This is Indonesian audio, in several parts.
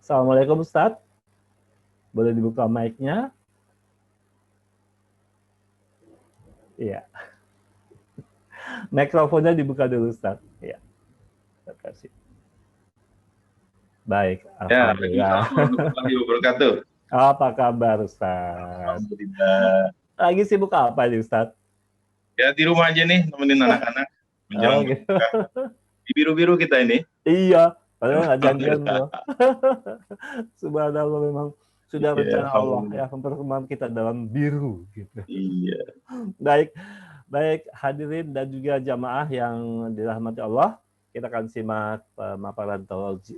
Assalamualaikum Ustadz. Boleh dibuka mic-nya? Iya. Mikrofonnya dibuka dulu Ustadz. Iya. Terima kasih. Baik, Ya, alhamdulillah. Waalaikumsalam warahmatullahi wabarakatuh. Apa kabar Ustadz? Alhamdulillah. Lagi sibuk apa nih Ustadz? Ya di rumah aja nih nemenin anak-anak menjelang Oh gitu. berbuka. Di biru-biru kita ini. Iya, padahal nggak janjian Alhamdulillah. loh. Subhanallah, memang sudah Iya, rencana Allah alhamdulillah. ya mempertemukan kita dalam biru gitu. Iya. Baik, baik hadirin dan juga jamaah yang dirahmati Allah. Kita akan simak pemaparan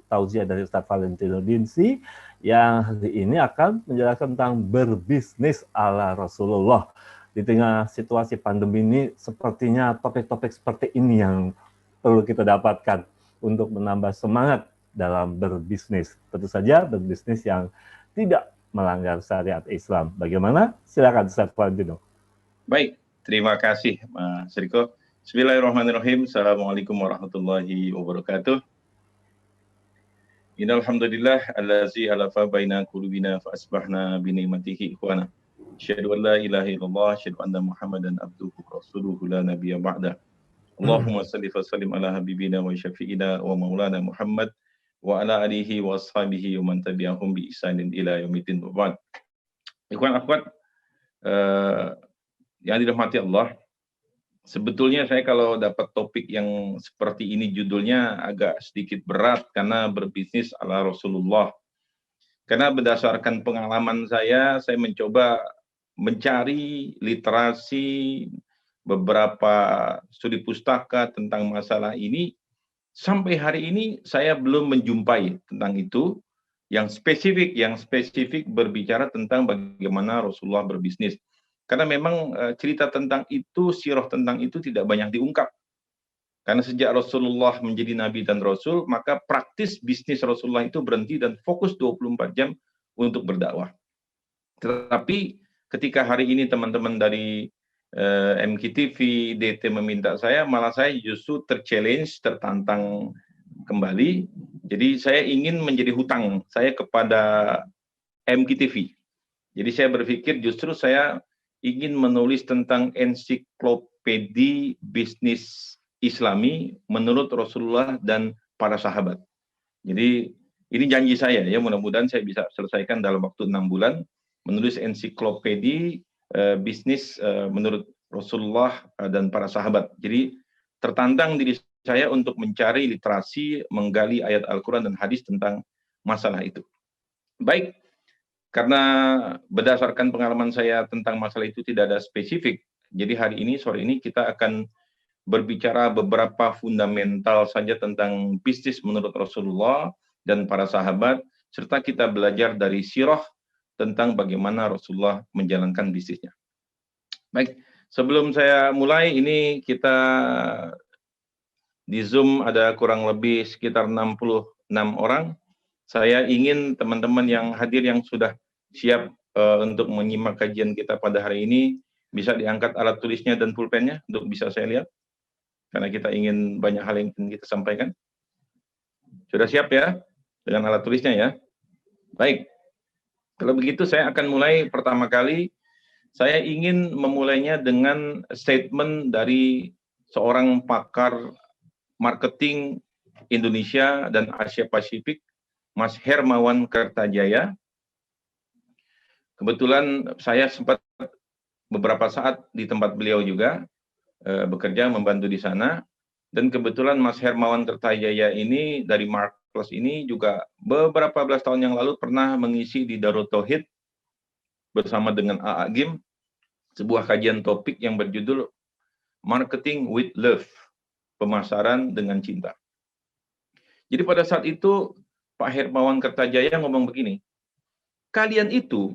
tausiah dari Ustaz Valentino Dinsi yang hari ini akan menjelaskan tentang berbisnis ala Rasulullah. Di tengah situasi pandemi ini, sepertinya topik-topik seperti ini yang perlu kita dapatkan untuk menambah semangat dalam berbisnis. Tentu saja berbisnis yang tidak melanggar syariat Islam. Bagaimana? Silakan Ustaz Valentino. Baik, terima kasih Mas Riko. Bismillahirrahmanirrahim. Assalamualaikum warahmatullahi wabarakatuh. Innalhamdulillah allazi alafa baina qulubina fa asbahna bi ni'matihi ikhwana. Asyhadu an la ilaha illallah, asyhadu anna Muhammadan abduhu rasuluhu la nabiyya ba'da. Allahumma salli wa sallim ala habibina wa syafi'ina wa maulana Muhammad wa ala alihi wa ashabihi wa man tabi'ahum bi ihsanin ila yaumiddin wa ba'd. Ikhwan akhwat yang dirahmati Allah, sebetulnya saya kalau dapat topik yang seperti ini judulnya agak sedikit berat karena berbisnis ala Rasulullah. Karena berdasarkan pengalaman saya mencoba mencari literasi beberapa studi pustaka tentang masalah ini. Sampai hari ini saya belum menjumpai tentang itu yang spesifik berbicara tentang bagaimana Rasulullah berbisnis. Karena memang cerita tentang itu, sirah tentang itu tidak banyak diungkap. Karena sejak Rasulullah menjadi Nabi dan Rasul, maka praktis bisnis Rasulullah itu berhenti dan fokus 24 jam untuk berdakwah. Tetapi ketika hari ini teman-teman dari MKTV, DT meminta saya, malah saya justru tertantang kembali. Jadi saya ingin menjadi hutang saya kepada MKTV. Jadi saya berpikir justru saya ingin menulis tentang ensiklopedi bisnis Islami menurut Rasulullah dan para sahabat. Jadi ini janji saya ya, mudah-mudahan saya bisa selesaikan dalam waktu 6 bulan menulis ensiklopedi bisnis menurut Rasulullah dan para sahabat. Jadi tertantang diri saya untuk mencari literasi, menggali ayat Al-Quran dan hadis tentang masalah itu. Baik, karena berdasarkan pengalaman saya tentang masalah itu tidak ada spesifik, jadi hari ini, sore ini kita akan berbicara beberapa fundamental saja tentang bisnis menurut Rasulullah dan para sahabat, serta kita belajar dari sirah tentang bagaimana Rasulullah menjalankan bisnisnya. Baik, sebelum saya mulai, ini kita di Zoom ada kurang lebih sekitar 66 orang. Saya ingin teman-teman yang hadir yang sudah siap untuk menyimak kajian kita pada hari ini, bisa diangkat alat tulisnya dan pulpennya untuk bisa saya lihat. Karena kita ingin banyak hal yang ingin kita sampaikan. Sudah siap ya dengan alat tulisnya ya? Baik, kalau begitu saya akan mulai. Pertama kali, saya ingin memulainya dengan statement dari seorang pakar marketing Indonesia dan Asia Pasifik, Mas Hermawan Kertajaya. Kebetulan saya sempat beberapa saat di tempat beliau juga, bekerja membantu di sana, dan kebetulan Mas Hermawan Kertajaya ini dari Mark Plus ini juga beberapa belas tahun yang lalu pernah mengisi di Darut Tauhid bersama dengan A.A. Gim sebuah kajian topik yang berjudul Marketing with Love, pemasaran dengan cinta. Jadi pada saat itu Pak Hermawan Kertajaya ngomong begini, kalian itu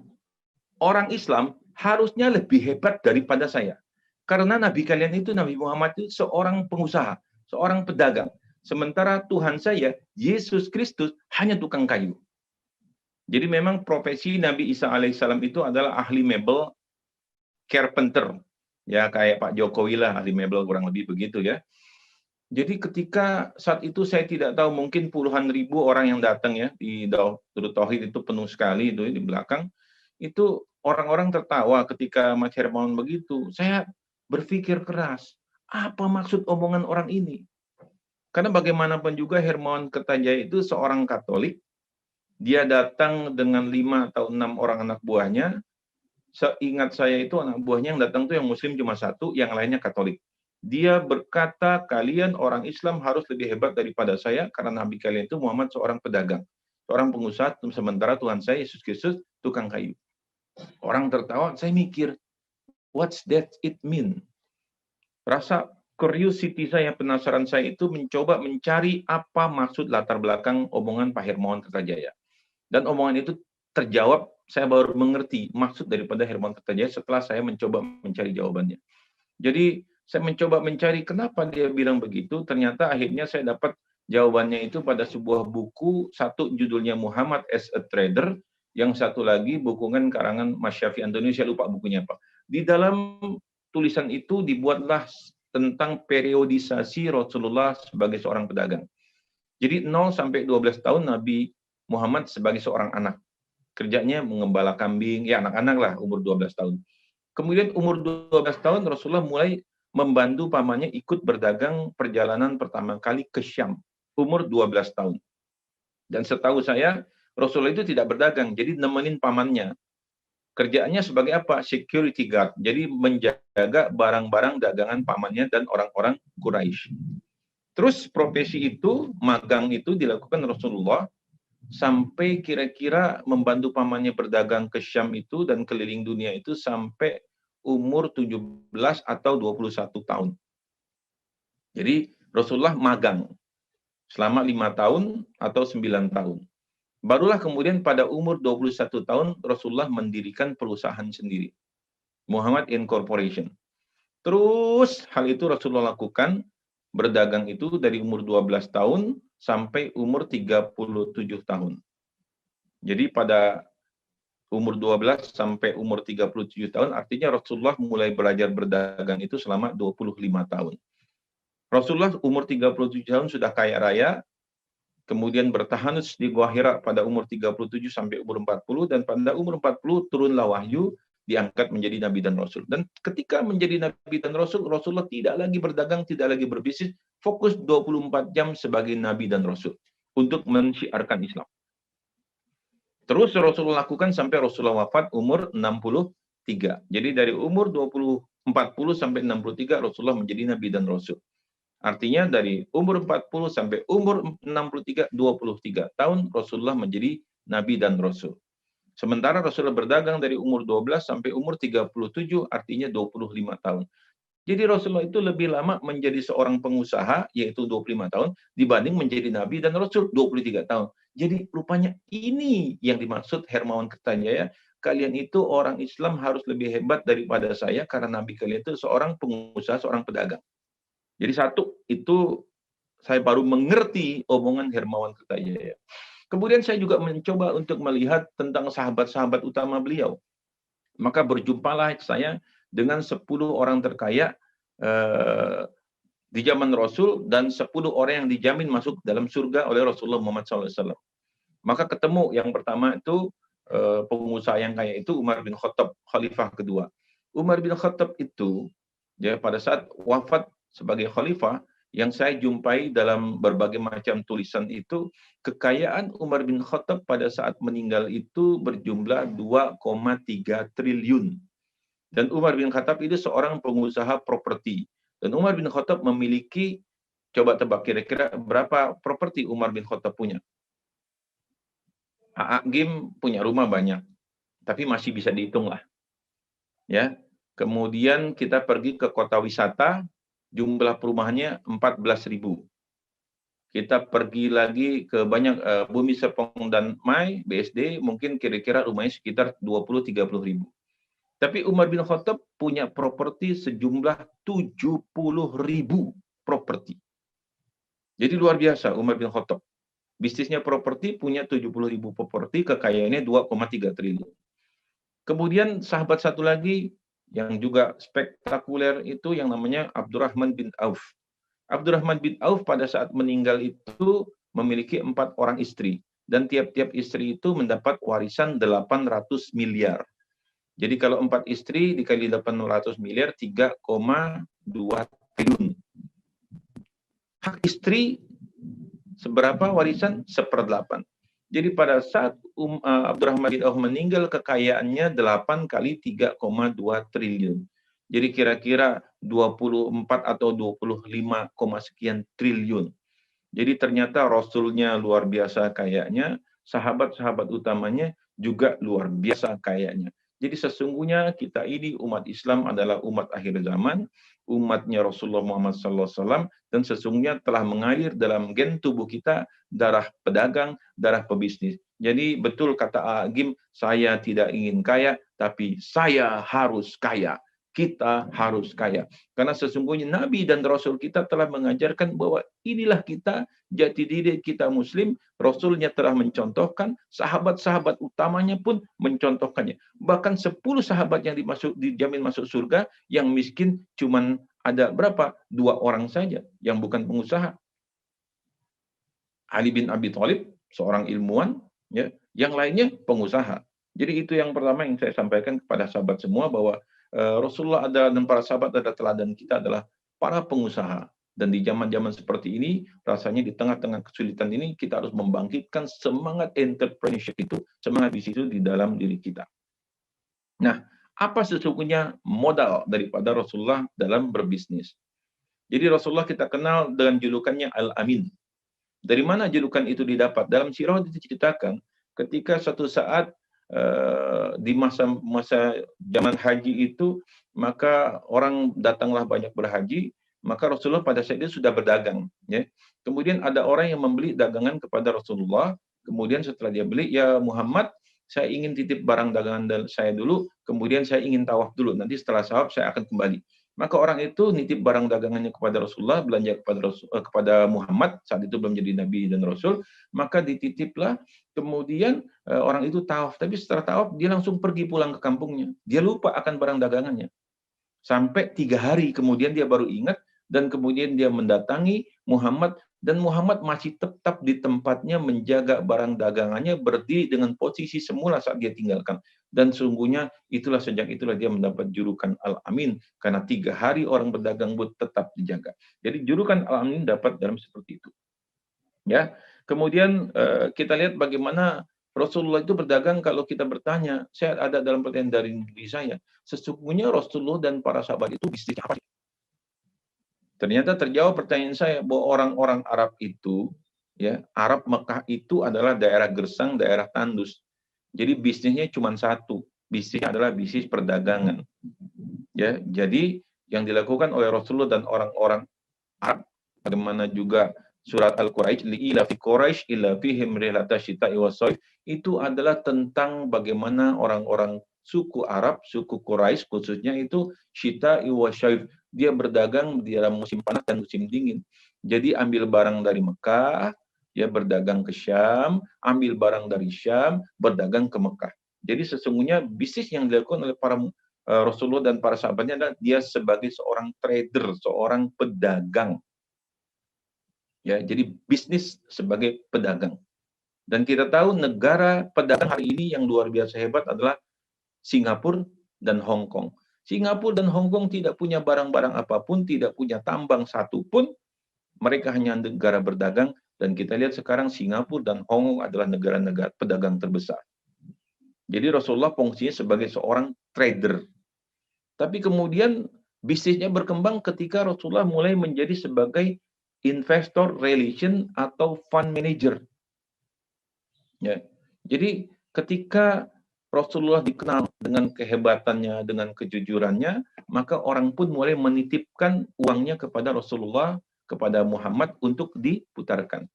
orang Islam harusnya lebih hebat daripada saya. Karena Nabi kalian itu, Nabi Muhammad itu seorang pengusaha, seorang pedagang. Sementara Tuhan saya, Yesus Kristus, hanya tukang kayu. Jadi memang profesi Nabi Isa alaihissalam itu adalah ahli mebel, carpenter. Ya kayak Pak Jokowi lah, ahli mebel kurang lebih begitu ya. Jadi ketika saat itu saya tidak tahu, mungkin puluhan ribu orang yang datang ya di Darut Tauhid itu penuh sekali itu di belakang. Itu orang-orang tertawa ketika Mas Hermawan begitu. Saya berpikir keras, apa maksud omongan orang ini? Karena bagaimanapun juga Hermawan Kertajaya itu seorang Katolik, dia datang dengan 5 atau 6 orang anak buahnya. Seingat saya itu anak buahnya yang datang tuh yang Muslim cuma satu, yang lainnya Katolik. Dia berkata, kalian orang Islam harus lebih hebat daripada saya karena Nabi kalian itu Muhammad seorang pedagang, seorang pengusaha, sementara Tuhan saya Yesus Kristus tukang kayu. Orang tertawa, saya mikir, what's that it mean? Rasa curiosity saya, penasaran saya itu mencoba mencari apa maksud latar belakang omongan Pak Hermawan Kertajaya. Dan omongan itu terjawab, saya baru mengerti maksud daripada Hermawan Kertajaya setelah saya mencoba mencari jawabannya. Jadi saya mencoba mencari kenapa dia bilang begitu, ternyata akhirnya saya dapat jawabannya itu pada sebuah buku, satu judulnya Muhammad as a Trader, yang satu lagi bukungan karangan Mas Syafi'i Indonesia, lupa bukunya apa. Di dalam tulisan itu dibuatlah tentang periodisasi Rasulullah sebagai seorang pedagang. Jadi 0 sampai 12 tahun Nabi Muhammad sebagai seorang anak. Kerjanya mengembala kambing, ya anak-anak lah, umur 12 tahun. Kemudian umur 12 tahun Rasulullah mulai membantu pamannya ikut berdagang perjalanan pertama kali ke Syam, umur 12 tahun. Dan setahu saya, Rasulullah itu tidak berdagang, jadi nemenin pamannya. Kerjaannya sebagai apa? Security guard, jadi menjaga barang-barang dagangan pamannya dan orang-orang Quraisy. Terus profesi itu, magang itu dilakukan Rasulullah sampai kira-kira membantu pamannya berdagang ke Syam itu dan keliling dunia itu sampai umur 17 atau 21 tahun. Jadi Rasulullah magang selama 5 tahun atau 9 tahun. Barulah kemudian pada umur 21 tahun Rasulullah mendirikan perusahaan sendiri, Muhammad Incorporation. Terus hal itu Rasulullah lakukan, berdagang itu dari umur 12 tahun sampai umur 37 tahun. Jadi pada umur 12 sampai umur 37 tahun, artinya Rasulullah mulai belajar berdagang itu selama 25 tahun. Rasulullah umur 37 tahun sudah kaya raya, kemudian bertahanus di Gua Hira pada umur 37 sampai umur 40, dan pada umur 40 turunlah wahyu, diangkat menjadi Nabi dan Rasul. Dan ketika menjadi Nabi dan Rasul, Rasulullah tidak lagi berdagang, tidak lagi berbisnis, fokus 24 jam sebagai Nabi dan Rasul untuk mensyiarkan Islam. Terus Rasulullah lakukan sampai Rasulullah wafat umur 63. Jadi dari umur 40 sampai 63 Rasulullah menjadi Nabi dan Rasul. Artinya dari umur 40 sampai umur 63, 23 tahun Rasulullah menjadi Nabi dan Rasul. Sementara Rasulullah berdagang dari umur 12 sampai umur 37, artinya 25 tahun. Jadi Rasulullah itu lebih lama menjadi seorang pengusaha, yaitu 25 tahun, dibanding menjadi Nabi dan Rasul, 23 tahun. Jadi rupanya ini yang dimaksud Hermawan Kertajaya, kalian itu orang Islam harus lebih hebat daripada saya, karena Nabi kalian itu seorang pengusaha, seorang pedagang. Jadi satu, itu saya baru mengerti omongan Hermawan Kertajaya. Kemudian saya juga mencoba untuk melihat tentang sahabat-sahabat utama beliau. Maka berjumpalah saya dengan 10 orang terkaya di zaman Rasul dan 10 orang yang dijamin masuk dalam surga oleh Rasulullah Muhammad SAW. Maka ketemu yang pertama itu pengusaha yang kaya itu Umar bin Khattab, khalifah kedua. Umar bin Khattab itu ya pada saat wafat sebagai khalifah, yang saya jumpai dalam berbagai macam tulisan itu, kekayaan Umar bin Khattab pada saat meninggal itu berjumlah 2,3 triliun. Dan Umar bin Khattab itu seorang pengusaha properti. Dan Umar bin Khattab memiliki, coba tebak kira-kira berapa properti Umar bin Khattab punya? Gim punya rumah banyak, tapi masih bisa dihitung lah. Ya. Kemudian kita pergi ke kota wisata, jumlah perumahannya 14.000. Kita pergi lagi ke banyak Bumi Serpong dan Mai, BSD, mungkin kira-kira rumahnya sekitar 20-30 ribu. Tapi Umar bin Khattab punya properti sejumlah 70.000 properti. Jadi luar biasa Umar bin Khattab. Bisnisnya properti, punya 70.000 properti, kekayaannya 2,3 triliun. Kemudian sahabat satu lagi yang juga spektakuler itu yang namanya Abdurrahman bin Auf. Abdurrahman bin Auf pada saat meninggal itu memiliki 4 orang istri. Dan tiap-tiap istri itu mendapat warisan 800 miliar. Jadi kalau 4 istri dikali 800 miliar, 3,2 triliun. Hak istri seberapa warisan? 1/8. Jadi pada saat Abdurrahman bin Auf meninggal, kekayaannya 8 kali 3,2 triliun. Jadi kira-kira 24 atau 25, sekian triliun. Jadi ternyata Rasulnya luar biasa kayanya, sahabat-sahabat utamanya juga luar biasa kayanya. Jadi sesungguhnya kita ini umat Islam adalah umat akhir zaman, umatnya Rasulullah Muhammad SAW, dan sesungguhnya telah mengalir dalam gen tubuh kita darah pedagang, darah pebisnis. Jadi betul kata Agim, saya tidak ingin kaya, tapi saya harus kaya. Kita harus kaya. Karena sesungguhnya Nabi dan Rasul kita telah mengajarkan bahwa inilah kita, jati diri kita Muslim. Rasulnya telah mencontohkan, sahabat-sahabat utamanya pun mencontohkannya. Bahkan 10 sahabat yang dijamin masuk surga, yang miskin cuman ada berapa? 2 orang saja yang bukan pengusaha. Ali bin Abi Thalib, seorang ilmuwan, ya, yang lainnya pengusaha. Jadi itu yang pertama yang saya sampaikan kepada sahabat semua, bahwa Rasulullah ada dan para sahabat adalah teladan kita adalah para pengusaha. Dan di zaman-zaman seperti ini, rasanya di tengah-tengah kesulitan ini, kita harus membangkitkan semangat entrepreneurship itu, semangat di situ di dalam diri kita. Nah, apa sesungguhnya modal daripada Rasulullah dalam berbisnis? Jadi Rasulullah kita kenal dengan julukannya Al-Amin. Dari mana julukan itu didapat? Dalam sirah diceritakan, ketika suatu saat di masa zaman haji itu, maka orang datanglah banyak berhaji, maka Rasulullah pada saat itu sudah berdagang. Ya. Kemudian ada orang yang membeli dagangan kepada Rasulullah, kemudian setelah dia beli, ya Muhammad, saya ingin titip barang dagangan saya dulu, kemudian saya ingin tawaf dulu, nanti setelah tawaf saya akan kembali. Maka orang itu nitip barang dagangannya kepada Rasulullah, belanja kepada Muhammad, saat itu belum jadi Nabi dan Rasul, maka dititiplah, kemudian orang itu tawaf, tapi setelah tawaf dia langsung pergi pulang ke kampungnya. Dia lupa akan barang dagangannya. Sampai 3 hari kemudian dia baru ingat, dan kemudian dia mendatangi Muhammad, dan Muhammad masih tetap di tempatnya menjaga barang dagangannya, berdiri dengan posisi semula saat dia tinggalkan. Dan sungguhnya itulah, sejak itulah dia mendapat julukan Al-Amin, karena 3 hari orang berdagang pun tetap dijaga. Jadi julukan Al-Amin dapat dalam seperti itu. Ya, kemudian kita lihat bagaimana Rasulullah itu berdagang. Kalau kita bertanya, saya ada dalam pertanyaan dari diri saya, sesungguhnya Rasulullah dan para sahabat itu bisnisnya apa sih? Ternyata terjawab pertanyaan saya bahwa orang-orang Arab itu, ya, Arab Mekah itu adalah daerah gersang, daerah tandus. Jadi bisnisnya cuma satu, bisnisnya adalah bisnis perdagangan. Ya, jadi yang dilakukan oleh Rasulullah dan orang-orang Arab, bagaimana juga surat Al-Quraisy, li'ila fi Quraisy illa fihim rihlata syita'i was-shaif, itu adalah tentang bagaimana orang-orang suku Arab, suku Quraisy khususnya itu syita'i was-shaif, dia berdagang di dalam musim panas dan musim dingin. Jadi ambil barang dari Mekah, ya berdagang ke Syam, ambil barang dari Syam, berdagang ke Mekah. Jadi sesungguhnya bisnis yang dilakukan oleh para Rasulullah dan para sahabatnya adalah dia sebagai seorang trader, seorang pedagang. Ya, jadi bisnis sebagai pedagang. Dan kita tahu negara pedagang hari ini yang luar biasa hebat adalah Singapura dan Hong Kong. Singapura dan Hong Kong tidak punya barang-barang apapun, tidak punya tambang satupun, mereka hanya negara berdagang. Dan kita lihat sekarang Singapura dan Hong Kong adalah negara-negara pedagang terbesar. Jadi Rasulullah fungsinya sebagai seorang trader. Tapi kemudian bisnisnya berkembang ketika Rasulullah mulai menjadi sebagai investor relation atau fund manager. Ya. Jadi ketika Rasulullah dikenal dengan kehebatannya, dengan kejujurannya, maka orang pun mulai menitipkan uangnya kepada Rasulullah, kepada Muhammad untuk diputarkan.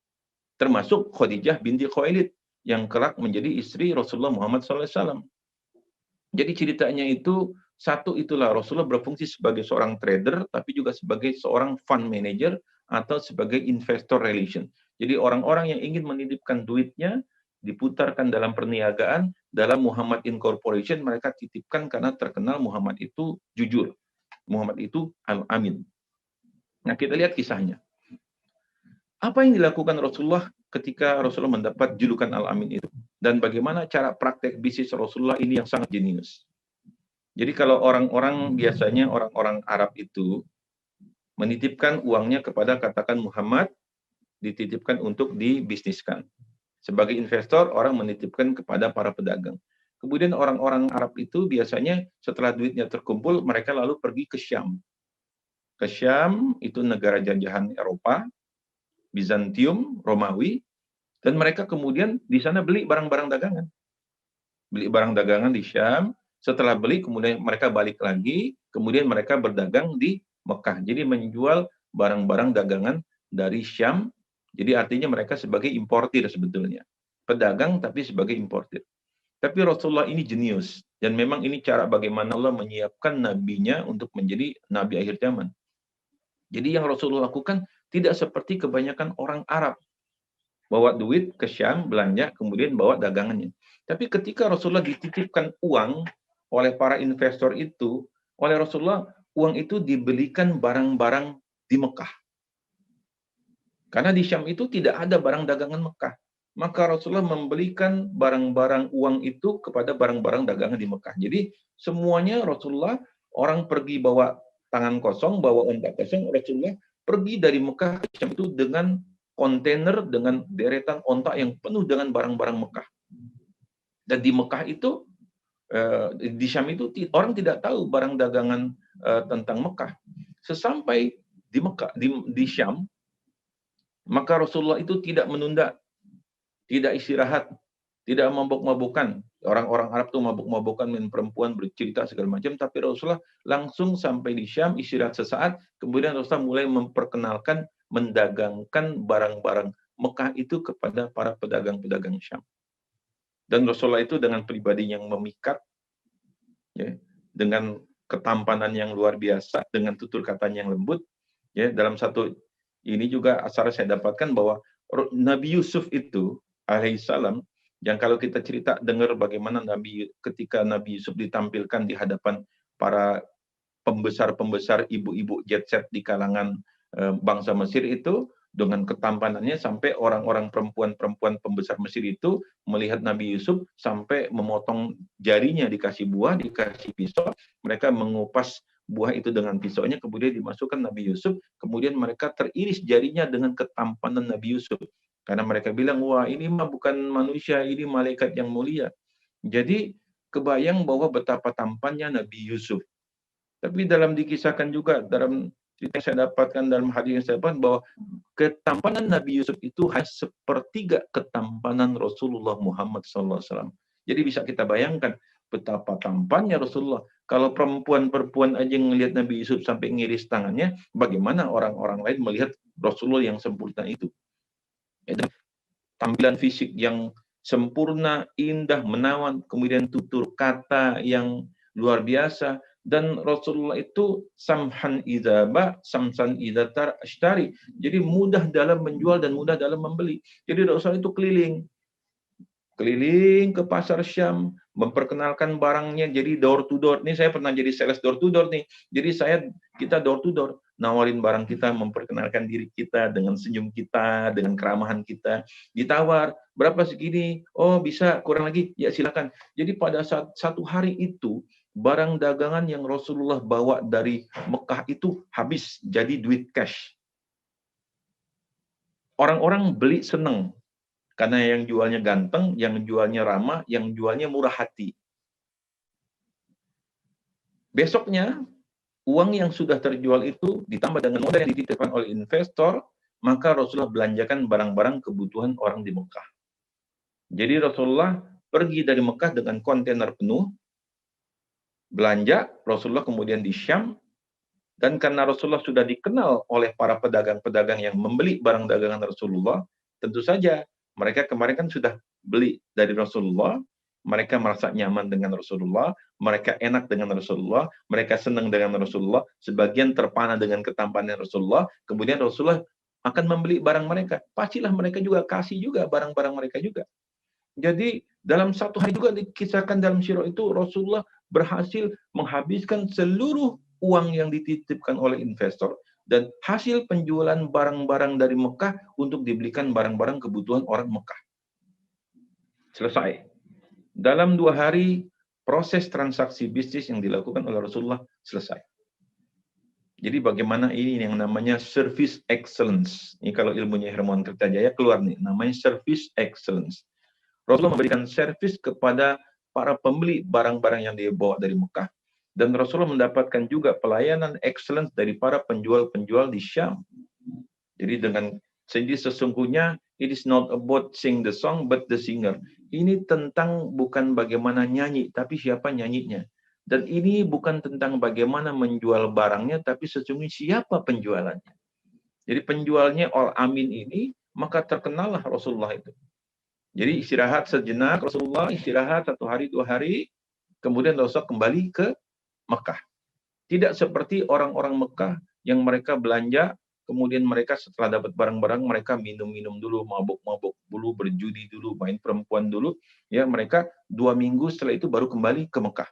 Termasuk Khadijah binti Khuwailid yang kelak menjadi istri Rasulullah Muhammad SAW. Jadi ceritanya itu, satu itulah Rasulullah berfungsi sebagai seorang trader, tapi juga sebagai seorang fund manager atau sebagai investor relation. Jadi orang-orang yang ingin menitipkan duitnya, diputarkan dalam perniagaan, dalam Muhammad Incorporation, mereka titipkan karena terkenal Muhammad itu jujur. Muhammad itu Al-Amin. Nah, kita lihat kisahnya. Apa yang dilakukan Rasulullah ketika Rasulullah mendapat julukan Al-Amin itu? Dan bagaimana cara praktek bisnis Rasulullah ini yang sangat jenius. Jadi kalau orang-orang biasanya orang-orang Arab itu menitipkan uangnya kepada katakan Muhammad, dititipkan untuk dibisniskan. Sebagai investor, orang menitipkan kepada para pedagang. Kemudian orang-orang Arab itu biasanya setelah duitnya terkumpul, mereka lalu pergi ke Syam. Ke Syam itu negara jajahan Eropa, Bizantium, Romawi, dan mereka kemudian di sana beli barang-barang dagangan. Beli barang dagangan di Syam, setelah beli kemudian mereka balik lagi, kemudian mereka berdagang di Mekah. Jadi menjual barang-barang dagangan dari Syam, jadi artinya mereka sebagai importir sebetulnya. Pedagang tapi sebagai importir. Tapi Rasulullah ini jenius, dan memang ini cara bagaimana Allah menyiapkan nabinya untuk menjadi nabi akhir zaman. Jadi yang Rasulullah lakukan tidak seperti kebanyakan orang Arab. Bawa duit ke Syam, belanja, kemudian bawa dagangannya. Tapi ketika Rasulullah dititipkan uang oleh para investor itu, oleh Rasulullah, uang itu dibelikan barang-barang di Mekah. Karena di Syam itu tidak ada barang dagangan Mekah. Maka Rasulullah membelikan barang-barang uang itu kepada barang-barang dagangan di Mekah. Jadi semuanya Rasulullah, orang pergi bawa tangan kosong, bawa ontak kosong, Rasulullah pergi dari Mekah ke Syam itu dengan kontainer, dengan deretan ontak yang penuh dengan barang-barang Mekah. Dan di Mekah itu, di Syam itu orang tidak tahu barang dagangan tentang Mekah. Sesampai di Mekah, di Syam, maka Rasulullah itu tidak menunda, tidak istirahat, tidak mabuk-mabukan. Orang-orang Arab tuh mabuk-mabukan, main perempuan, bercerita segala macam, tapi Rasulullah langsung sampai di Syam, istirahat sesaat, kemudian Rasulullah mulai memperkenalkan, mendagangkan barang-barang Mekah itu kepada para pedagang-pedagang Syam. Dan Rasulullah itu dengan pribadi yang memikat, ya, dengan ketampanan yang luar biasa, dengan tutur katanya yang lembut. Ya, dalam satu ini juga asal saya dapatkan bahwa Nabi Yusuf itu alaihissalam, yang kalau kita cerita dengar bagaimana ketika Nabi Yusuf ditampilkan di hadapan para pembesar-pembesar ibu-ibu jet set di kalangan bangsa Mesir itu, dengan ketampanannya sampai orang-orang perempuan-perempuan pembesar Mesir itu melihat Nabi Yusuf sampai memotong jarinya, dikasih buah, dikasih pisau, mereka mengupas buah itu dengan pisaunya, kemudian dimasukkan Nabi Yusuf, kemudian mereka teriris jarinya dengan ketampanan Nabi Yusuf. Karena mereka bilang, wah ini mah bukan manusia, ini malaikat yang mulia. Jadi kebayang bahwa betapa tampannya Nabi Yusuf. Tapi dalam dikisahkan juga, dalam cerita yang saya dapatkan, dalam hadis yang saya dapatkan, bahwa ketampanan Nabi Yusuf itu hanya sepertiga ketampanan Rasulullah Muhammad SAW. Jadi bisa kita bayangkan betapa tampannya Rasulullah. Kalau perempuan-perempuan aja ngelihat Nabi Yusuf sampai ngiris tangannya, bagaimana orang-orang lain melihat Rasulullah yang sempurna itu? Tampilan fisik yang sempurna, indah, menawan, kemudian tutur kata yang luar biasa. Dan Rasulullah itu samhan idzaba, samsan idzatar ashtari. Jadi mudah dalam menjual dan mudah dalam membeli. Jadi Rasulullah itu keliling ke pasar Syam, memperkenalkan barangnya, jadi door to door. Ini saya pernah jadi sales door to door nih. Jadi kita door to door, nawarin barang kita, memperkenalkan diri kita dengan senyum kita, dengan keramahan kita. Ditawar, berapa segini? Oh bisa, kurang lagi? Ya silakan. Jadi pada saat satu hari itu, barang dagangan yang Rasulullah bawa dari Mekah itu habis jadi duit cash. Orang-orang beli seneng. Karena yang jualnya ganteng, yang jualnya ramah, yang jualnya murah hati. Besoknya, uang yang sudah terjual itu ditambah dengan modal yang dititipkan oleh investor, maka Rasulullah belanjakan barang-barang kebutuhan orang di Mekah. Jadi Rasulullah pergi dari Mekah dengan kontainer penuh, belanja, Rasulullah kemudian di Syam, dan karena Rasulullah sudah dikenal oleh para pedagang-pedagang yang membeli barang dagangan Rasulullah, tentu saja mereka kemarin kan sudah beli dari Rasulullah, mereka merasa nyaman dengan Rasulullah, mereka enak dengan Rasulullah, mereka senang dengan Rasulullah, sebagian terpana dengan ketampanan Rasulullah, kemudian Rasulullah akan membeli barang mereka. Pastilah mereka juga kasih juga barang-barang mereka juga. Jadi dalam satu hari juga dikisahkan dalam sirah itu, Rasulullah berhasil menghabiskan seluruh uang yang dititipkan oleh investor dan hasil penjualan barang-barang dari Mekah untuk dibelikan barang-barang kebutuhan orang Mekah. Selesai. Dalam 2 hari, proses transaksi bisnis yang dilakukan oleh Rasulullah selesai. Jadi bagaimana ini yang namanya service excellence. Ini kalau ilmunya Hermawan Kertajaya keluar nih, namanya service excellence. Rasulullah memberikan servis kepada para pembeli barang-barang yang dibawa dari Mekah, dan Rasulullah mendapatkan juga pelayanan excellence dari para penjual-penjual di Syam. Jadi sesungguhnya it is not about sing the song but the singer. Ini tentang bukan bagaimana nyanyi, tapi siapa nyanyinya. Dan ini bukan tentang bagaimana menjual barangnya, tapi sesungguhnya siapa penjualannya. Jadi penjualnya Al-Amin ini, maka terkenallah Rasulullah itu. Jadi istirahat sejenak, Rasulullah istirahat 1 hari 2 hari, kemudian Rasulullah kembali ke Mekah. Tidak seperti orang-orang Mekah yang mereka belanja, kemudian mereka setelah dapat barang-barang, mereka minum-minum dulu, mabuk-mabuk dulu, berjudi dulu, main perempuan dulu. Ya, mereka 2 minggu setelah itu baru kembali ke Mekah.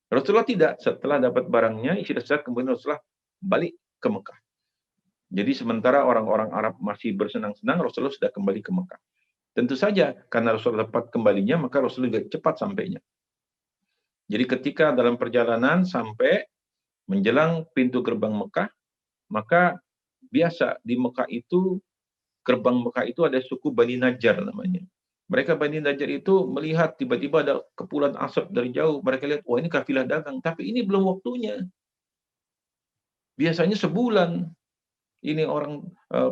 Rasulullah tidak, setelah dapat barangnya, istirahat, kemudian Rasulullah balik ke Mekah. Jadi sementara orang-orang Arab masih bersenang-senang, Rasulullah sudah kembali ke Mekah. Tentu saja, karena Rasulullah cepat kembalinya, maka Rasulullah juga cepat sampainya. Jadi ketika dalam perjalanan sampai menjelang pintu gerbang Mekah, maka biasa di Mekah itu, gerbang Mekah itu ada suku Bani Najjar namanya. Mereka Bani Najjar itu melihat tiba-tiba ada kepulan asap dari jauh. Mereka lihat, wah ini kafilah dagang. Tapi ini belum waktunya. Biasanya sebulan. Ini orang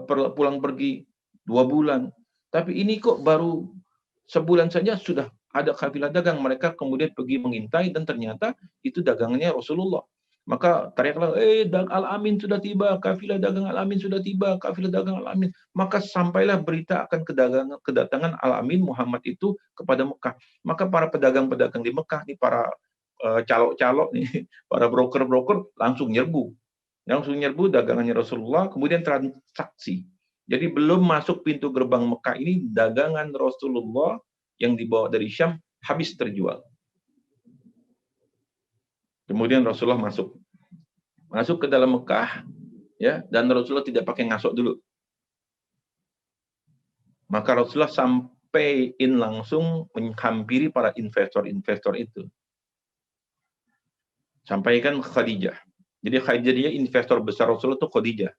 pulang pergi 2 bulan. Tapi ini kok baru sebulan saja sudah ada kafilah dagang. Mereka kemudian pergi mengintai dan ternyata itu dagangannya Rasulullah. Maka teriaklah, Al-Amin sudah tiba, kafilah dagang Al-Amin sudah tiba, kafilah dagang Al-Amin. Maka sampailah berita akan kedatangan Al-Amin Muhammad itu kepada Mekah. Maka para pedagang-pedagang di Mekah, nih para calok-calok nih, para broker-broker langsung nyerbu dagangannya Rasulullah, kemudian transaksi. Jadi belum masuk pintu gerbang Mekah ini, dagangan Rasulullah yang dibawa dari Syam habis terjual. Kemudian Rasulullah masuk ke dalam Mekah, ya, dan Rasulullah tidak pakai ngasok dulu. Maka Rasulullah sampaiin langsung menghampiri para investor-investor itu. Sampaikan Khadijah. Jadi Khadijah investor besar Rasulullah itu Khadijah.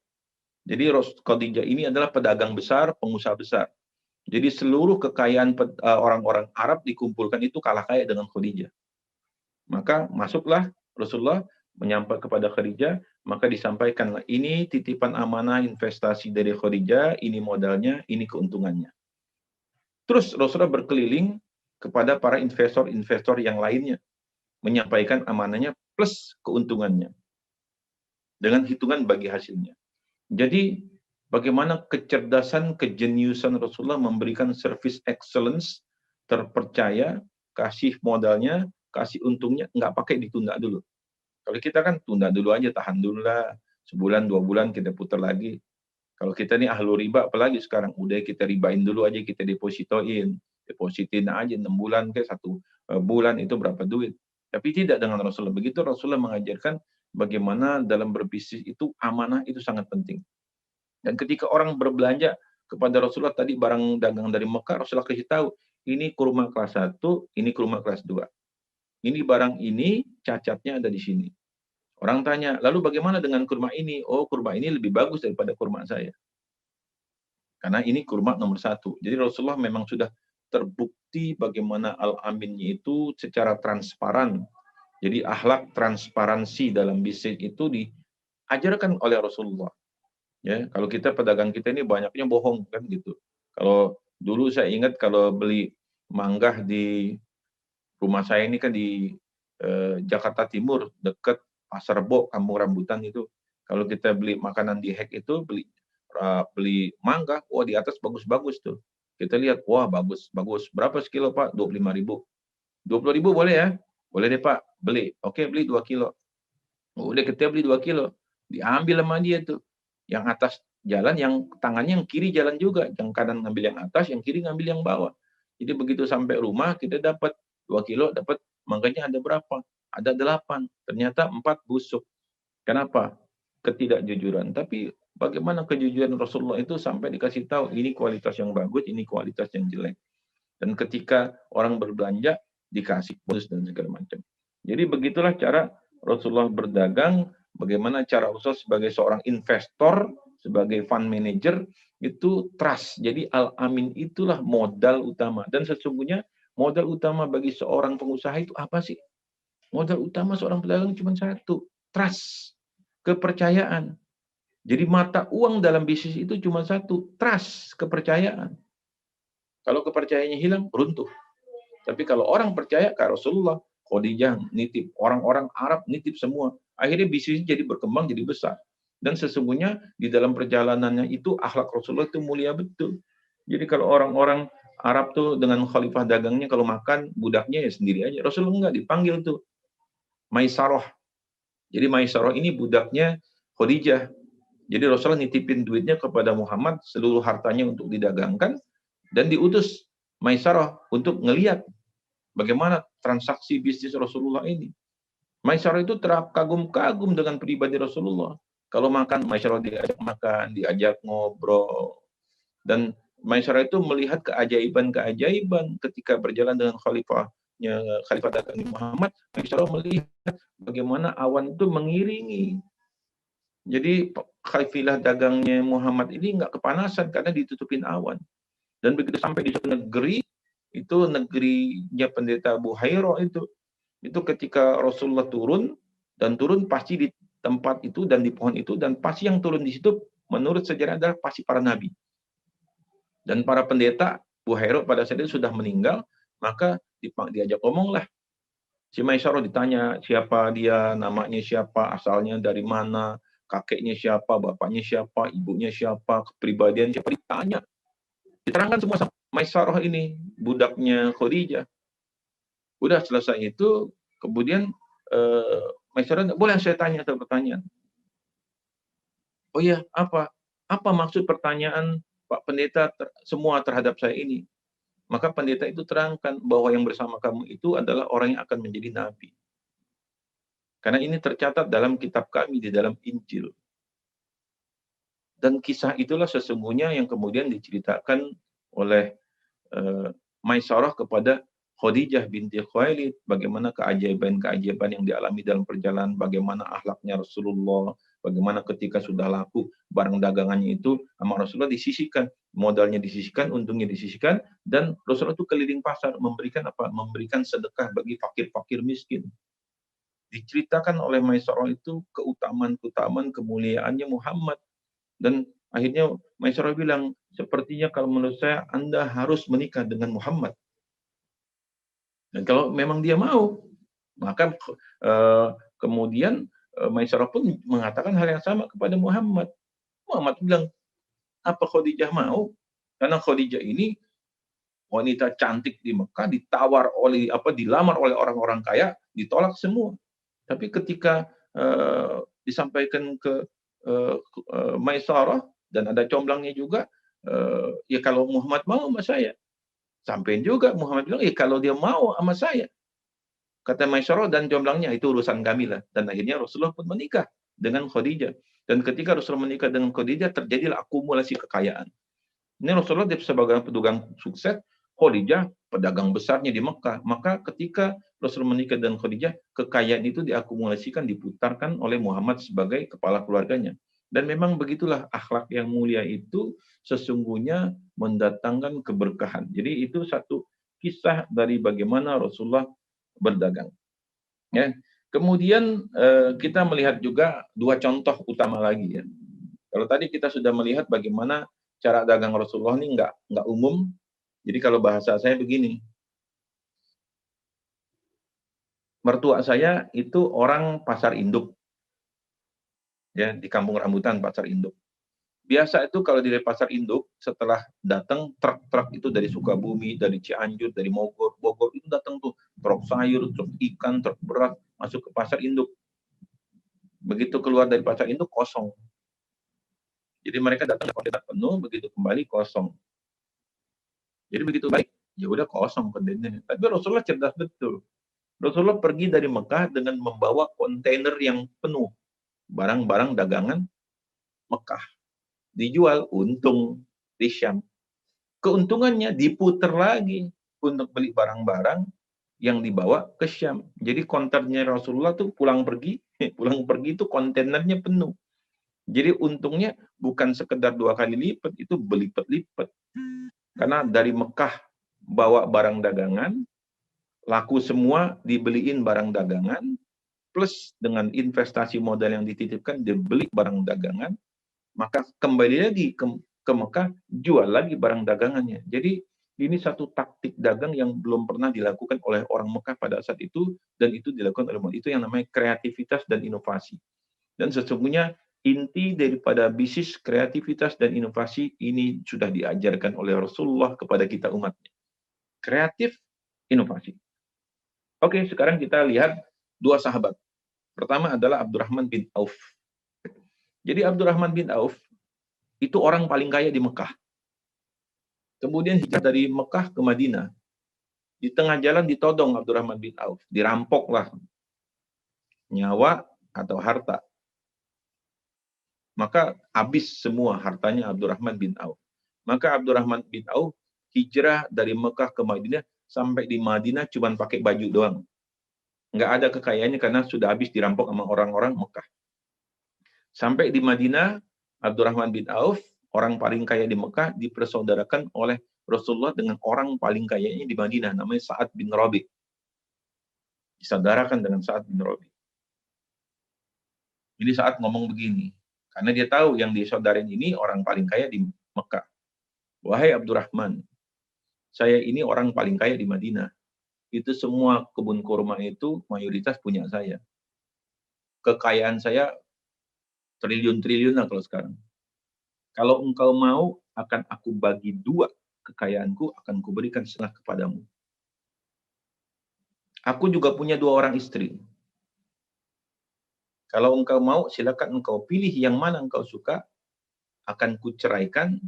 Jadi Khadijah ini adalah pedagang besar, pengusaha besar. Jadi seluruh kekayaan orang-orang Arab dikumpulkan itu kalah kaya dengan Khadijah. Maka masuklah Rasulullah menyampaikan kepada Khadijah, maka disampaikanlah, ini titipan amanah investasi dari Khadijah, ini modalnya, ini keuntungannya. Terus Rasulullah berkeliling kepada para investor-investor yang lainnya, menyampaikan amanahnya plus keuntungannya, dengan hitungan bagi hasilnya. Jadi bagaimana kecerdasan, kejeniusan Rasulullah memberikan service excellence, terpercaya, kasih modalnya, kasih untungnya, nggak pakai ditunda dulu. Kalau kita kan tunda dulu aja, tahan dulu lah, sebulan 2 bulan kita putar lagi. Kalau kita nih ahlu riba, apalagi sekarang, udah kita ribain dulu aja, kita depositin aja 6 bulan ke 1 bulan itu berapa duit. Tapi tidak dengan Rasulullah. Begitu Rasulullah mengajarkan bagaimana dalam berbisnis itu amanah itu sangat penting. Dan ketika orang berbelanja kepada Rasulullah tadi barang dagang dari Mekah, Rasulullah kasih tahu, ini kurma kelas 1, ini kurma kelas 2. Ini barang ini cacatnya ada di sini. Orang tanya, lalu bagaimana dengan kurma ini? Oh, kurma ini lebih bagus daripada kurma saya. Karena ini kurma nomor 1. Jadi Rasulullah memang sudah terbukti bagaimana Al-Aminnya itu secara transparan. Jadi akhlak transparansi dalam bisnis itu diajarkan oleh Rasulullah. Ya, kalau kita pedagang kita ini banyaknya bohong kan gitu. Kalau dulu saya ingat kalau beli mangga di rumah saya ini kan di Jakarta Timur, dekat Pasar Rebo, Kampung Rambutan itu. Kalau kita beli makanan di Hek itu, beli mangga, wah di atas bagus-bagus tuh. Kita lihat, wah bagus. Berapa sekilo Pak? 25.000. 20.000 boleh ya? Boleh deh Pak, beli. Oke, beli 2 kilo. Udah kita beli 2 kilo. Diambil sama dia tuh. Yang atas jalan, yang tangannya yang kiri jalan juga. Yang kanan ngambil yang atas, yang kiri ngambil yang bawah. Jadi begitu sampai rumah, kita dapat 2 kilo, dapat mangganya ada berapa? Ada 8. Ternyata 4 busuk. Kenapa? ketidakjujuran, tapi bagaimana kejujuran Rasulullah itu sampai dikasih tahu ini kualitas yang bagus, ini kualitas yang jelek. Dan ketika orang berbelanja dikasih bonus dan segala macam. Jadi begitulah cara Rasulullah berdagang, bagaimana cara Rasulullah sebagai seorang investor, sebagai fund manager itu trust. Jadi al-amin itulah modal utama. Dan sesungguhnya modal utama bagi seorang pengusaha itu apa sih? Modal utama seorang pedagang cuma satu, trust, kepercayaan. Jadi mata uang dalam bisnis itu cuma satu, trust, kepercayaan. Kalau kepercayaannya hilang, runtuh. Tapi kalau orang percaya ke Rasulullah, Khadijah nitip, orang-orang Arab nitip semua. Akhirnya bisnis jadi berkembang, jadi besar. Dan sesungguhnya di dalam perjalanannya itu akhlak Rasulullah itu mulia betul. Jadi kalau orang-orang Arab tuh dengan khalifah dagangnya kalau makan budaknya ya sendiri aja. Rasulullah enggak, dipanggil tuh Maisarah. Jadi Maisarah ini budaknya Khadijah. Jadi Rasulullah nitipin duitnya kepada Muhammad, seluruh hartanya untuk didagangkan, dan diutus Maisarah untuk ngelihat bagaimana transaksi bisnis Rasulullah ini. Maisarah itu terkagum-kagum dengan pribadi Rasulullah. Kalau makan, Maisarah diajak makan, diajak ngobrol. Dan Maisarah itu melihat keajaiban-keajaiban ketika berjalan dengan khalifah dagang Muhammad. Maisarah melihat bagaimana awan itu mengiringi. Jadi kafilah dagangnya Muhammad ini nggak kepanasan karena ditutupin awan. Dan begitu sampai di suatu negeri, itu negerinya pendeta Buhairah itu ketika Rasulullah turun pasti di tempat itu dan di pohon itu, dan pasti yang turun di situ menurut sejarah adalah pasti para nabi. Dan para pendeta Buhairah pada saat itu sudah meninggal, maka diajak ngomonglah. Si Maisarah ditanya siapa dia, namanya siapa, asalnya dari mana, kakeknya siapa, bapaknya siapa, ibunya siapa, kepribadian siapa, ditanya. Diterangkan semua sama Maisarah ini, budaknya Khadijah. Udah selesai itu, kemudian Maisarah, boleh saya tanya satu pertanyaan? Oh iya, apa? Apa maksud pertanyaan Pak Pendeta semua terhadap saya ini? Maka pendeta itu terangkan bahwa yang bersama kamu itu adalah orang yang akan menjadi nabi. Karena ini tercatat dalam kitab kami, di dalam Injil. Dan kisah itulah sesungguhnya yang kemudian diceritakan oleh Maisarah kepada Khadijah binti Khuwailid, bagaimana keajaiban-keajaiban yang dialami dalam perjalanan, bagaimana akhlaknya Rasulullah, bagaimana ketika sudah laku barang dagangannya itu sama Rasulullah disisihkan, modalnya disisihkan, untungnya disisihkan, dan Rasulullah itu keliling pasar memberikan apa? Memberikan sedekah bagi fakir-fakir miskin. Diceritakan oleh Maisarah itu keutamaan-keutamaan kemuliaannya Muhammad. Dan akhirnya Maisarah bilang, sepertinya kalau menurut saya Anda harus menikah dengan Muhammad. Dan kalau memang dia mau, maka kemudian Maisarah pun mengatakan hal yang sama kepada Muhammad. Muhammad bilang, apa Khadijah mau? Karena Khadijah ini wanita cantik di Mekah, dilamar oleh orang-orang kaya, ditolak semua. Tapi ketika disampaikan ke Maisarah, dan ada comblangnya juga, ya kalau Muhammad mau sama saya. Sampai juga Muhammad bilang, kalau dia mau sama saya. Kata Maisarah dan jomblangnya, itu urusan kami lah. Dan akhirnya Rasulullah pun menikah dengan Khadijah. Dan ketika Rasulullah menikah dengan Khadijah, terjadilah akumulasi kekayaan. Ini Rasulullah sebagai pedagang sukses, Khadijah pedagang besarnya di Mekah. Maka ketika Rasulullah menikah dengan Khadijah, kekayaan itu diakumulasikan, diputarkan oleh Muhammad sebagai kepala keluarganya. Dan memang begitulah akhlak yang mulia itu sesungguhnya mendatangkan keberkahan. Jadi itu satu kisah dari bagaimana Rasulullah berdagang. Ya. Kemudian kita melihat juga dua contoh utama lagi ya. Kalau tadi kita sudah melihat bagaimana cara dagang Rasulullah ini nggak umum. Jadi kalau bahasa saya begini, mertua saya itu orang pasar induk, ya di Kampung Rambutan pasar induk. Biasa itu kalau di pasar induk setelah datang truk-truk itu dari Sukabumi, dari Cianjur, dari Bogor itu datang tuh truk sayur, truk ikan, truk beras masuk ke pasar induk. Begitu keluar dari pasar induk kosong. Jadi mereka datang kontainer penuh, begitu kembali kosong. Jadi begitu baik, ya udah kosong kontainernya. Tapi Rasulullah cerdas betul. Rasulullah pergi dari Mekah dengan membawa kontainer yang penuh. barang-barang dagangan Mekah. Dijual, untung di Syam. Keuntungannya diputer lagi untuk beli barang-barang yang dibawa ke Syam. Jadi konternya Rasulullah tuh pulang pergi itu kontainernya penuh. Jadi untungnya bukan sekedar 2 kali lipat, itu berlipat-lipat. Karena dari Mekah bawa barang dagangan, laku semua, dibeliin barang dagangan, plus dengan investasi modal yang dititipkan, dibeli barang dagangan, maka kembali lagi ke Mekah, jual lagi barang dagangannya. Jadi ini satu taktik dagang yang belum pernah dilakukan oleh orang Mekah pada saat itu, dan itu dilakukan oleh Muhammad. Itu yang namanya kreativitas dan inovasi. Dan sesungguhnya inti daripada bisnis kreativitas dan inovasi ini sudah diajarkan oleh Rasulullah kepada kita umatnya. Kreatif, inovasi. Oke, sekarang kita lihat 2 sahabat. Pertama adalah Abdurrahman bin Auf. Jadi Abdurrahman bin Auf itu orang paling kaya di Mekah. Kemudian hijrah dari Mekah ke Madinah. Di tengah jalan ditodong Abdurrahman bin Auf. Dirampoklah nyawa atau harta. Maka habis semua hartanya Abdurrahman bin Auf. Maka Abdurrahman bin Auf hijrah dari Mekah ke Madinah, sampai di Madinah cuma pakai baju doang. Nggak ada kekayaannya karena sudah habis dirampok sama orang-orang Mekah. Sampai di Madinah, Abdurrahman bin Auf, orang paling kaya di Mekah, dipersaudarakan oleh Rasulullah dengan orang paling kayanya di Madinah, namanya Sa'ad bin Rabi. Disaudarakan dengan Sa'ad bin Rabi. Jadi Sa'ad ngomong begini, karena dia tahu yang disaudarin ini orang paling kaya di Mekah. Wahai Abdurrahman, saya ini orang paling kaya di Madinah. Itu semua kebun kurma itu mayoritas punya saya. Kekayaan saya triliun-triliun lah kalau sekarang. Kalau engkau mau, akan aku bagi 2 kekayaanku, akan kuberikan setengah kepadamu. Aku juga punya 2 orang istri. Kalau engkau mau, silakan engkau pilih yang mana engkau suka, akan kuceraikan,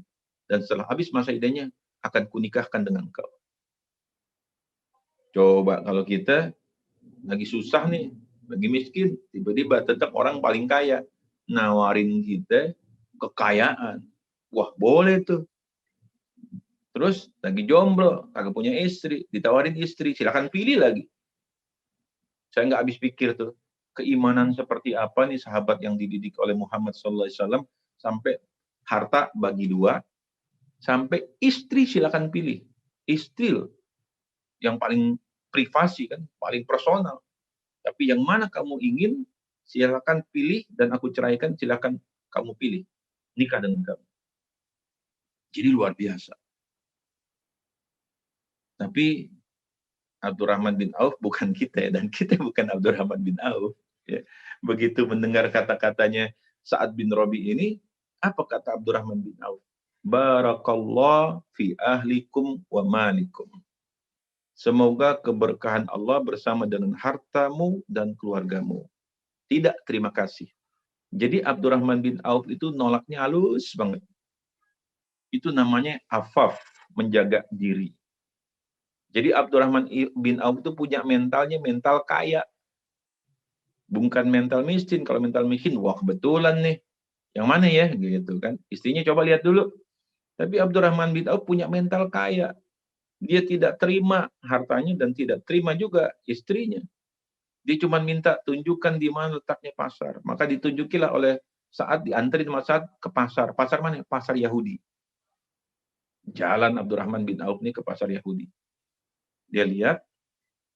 dan setelah habis masa iddahnya, akan kunikahkan dengan engkau. Coba kalau kita lagi susah nih, lagi miskin, tiba-tiba tetap orang paling kaya nawarin kita kekayaan. Wah, boleh tuh. Terus lagi jomblo, kagak punya istri, ditawarin istri, silakan pilih lagi. Saya nggak habis pikir tuh, keimanan seperti apa nih sahabat yang dididik oleh Muhammad SAW, sampai harta bagi 2, sampai istri silakan pilih. Istri loh, yang paling privasi kan, paling personal. Tapi yang mana kamu ingin, silakan pilih, dan aku ceraikan, silakan kamu pilih. Nikah dengan kamu. Jadi luar biasa. Tapi Abdurrahman bin Auf bukan kita ya, dan kita bukan Abdurrahman bin Auf. Ya. Begitu mendengar kata-katanya Sa'ad bin Rabi ini, apa kata Abdurrahman bin Auf? Barakallah fi ahlikum wa malikum. Semoga keberkahan Allah bersama dengan hartamu dan keluargamu. Tidak terima kasih. Jadi Abdurrahman bin Auf itu nolaknya halus banget. Itu namanya afaf, menjaga diri. Jadi Abdurrahman bin Auf itu punya mentalnya mental kaya. Bukan mental miskin. Kalau mental miskin, wah kebetulan nih. Yang mana ya? Gitu kan. Istrinya coba lihat dulu. Tapi Abdurrahman bin Auf punya mental kaya. Dia tidak terima hartanya dan tidak terima juga istrinya. Dia cuma minta tunjukkan di mana letaknya pasar. Maka ditunjukilah oleh Sa'ad, diantri sama Sa'ad ke pasar. Pasar mana? Pasar Yahudi. Jalan Abdurrahman bin Auf ini ke pasar Yahudi. Dia lihat,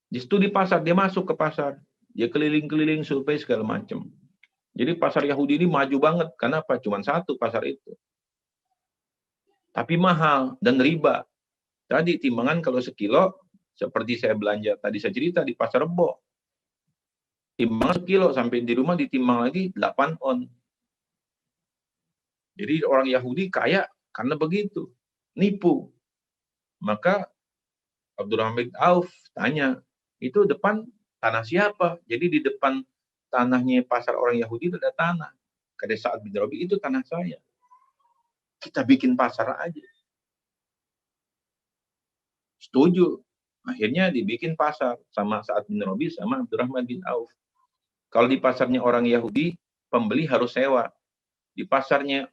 di situ di pasar, dia masuk ke pasar. Dia keliling-keliling survei segala macam. Jadi pasar Yahudi ini maju banget. Karena apa? Cuma satu pasar itu. Tapi mahal dan riba. Tadi timbangan kalau sekilo, seperti saya belanja tadi saya cerita di pasar Rebo. Timbang sekilo, sampai di rumah ditimbang lagi 8 on. Jadi orang Yahudi kaya karena begitu. Nipu. Maka Abdurrahman bin Auf tanya, itu depan tanah siapa? Jadi di depan tanahnya pasar orang Yahudi itu ada tanah. Kata Sa'ad bin Rabi, itu tanah saya. Kita bikin pasar aja. Setuju. Akhirnya dibikin pasar sama Sa'ad bin Rabi sama Abdurrahman bin Auf. Kalau di pasarnya orang Yahudi, pembeli harus sewa. Di pasarnya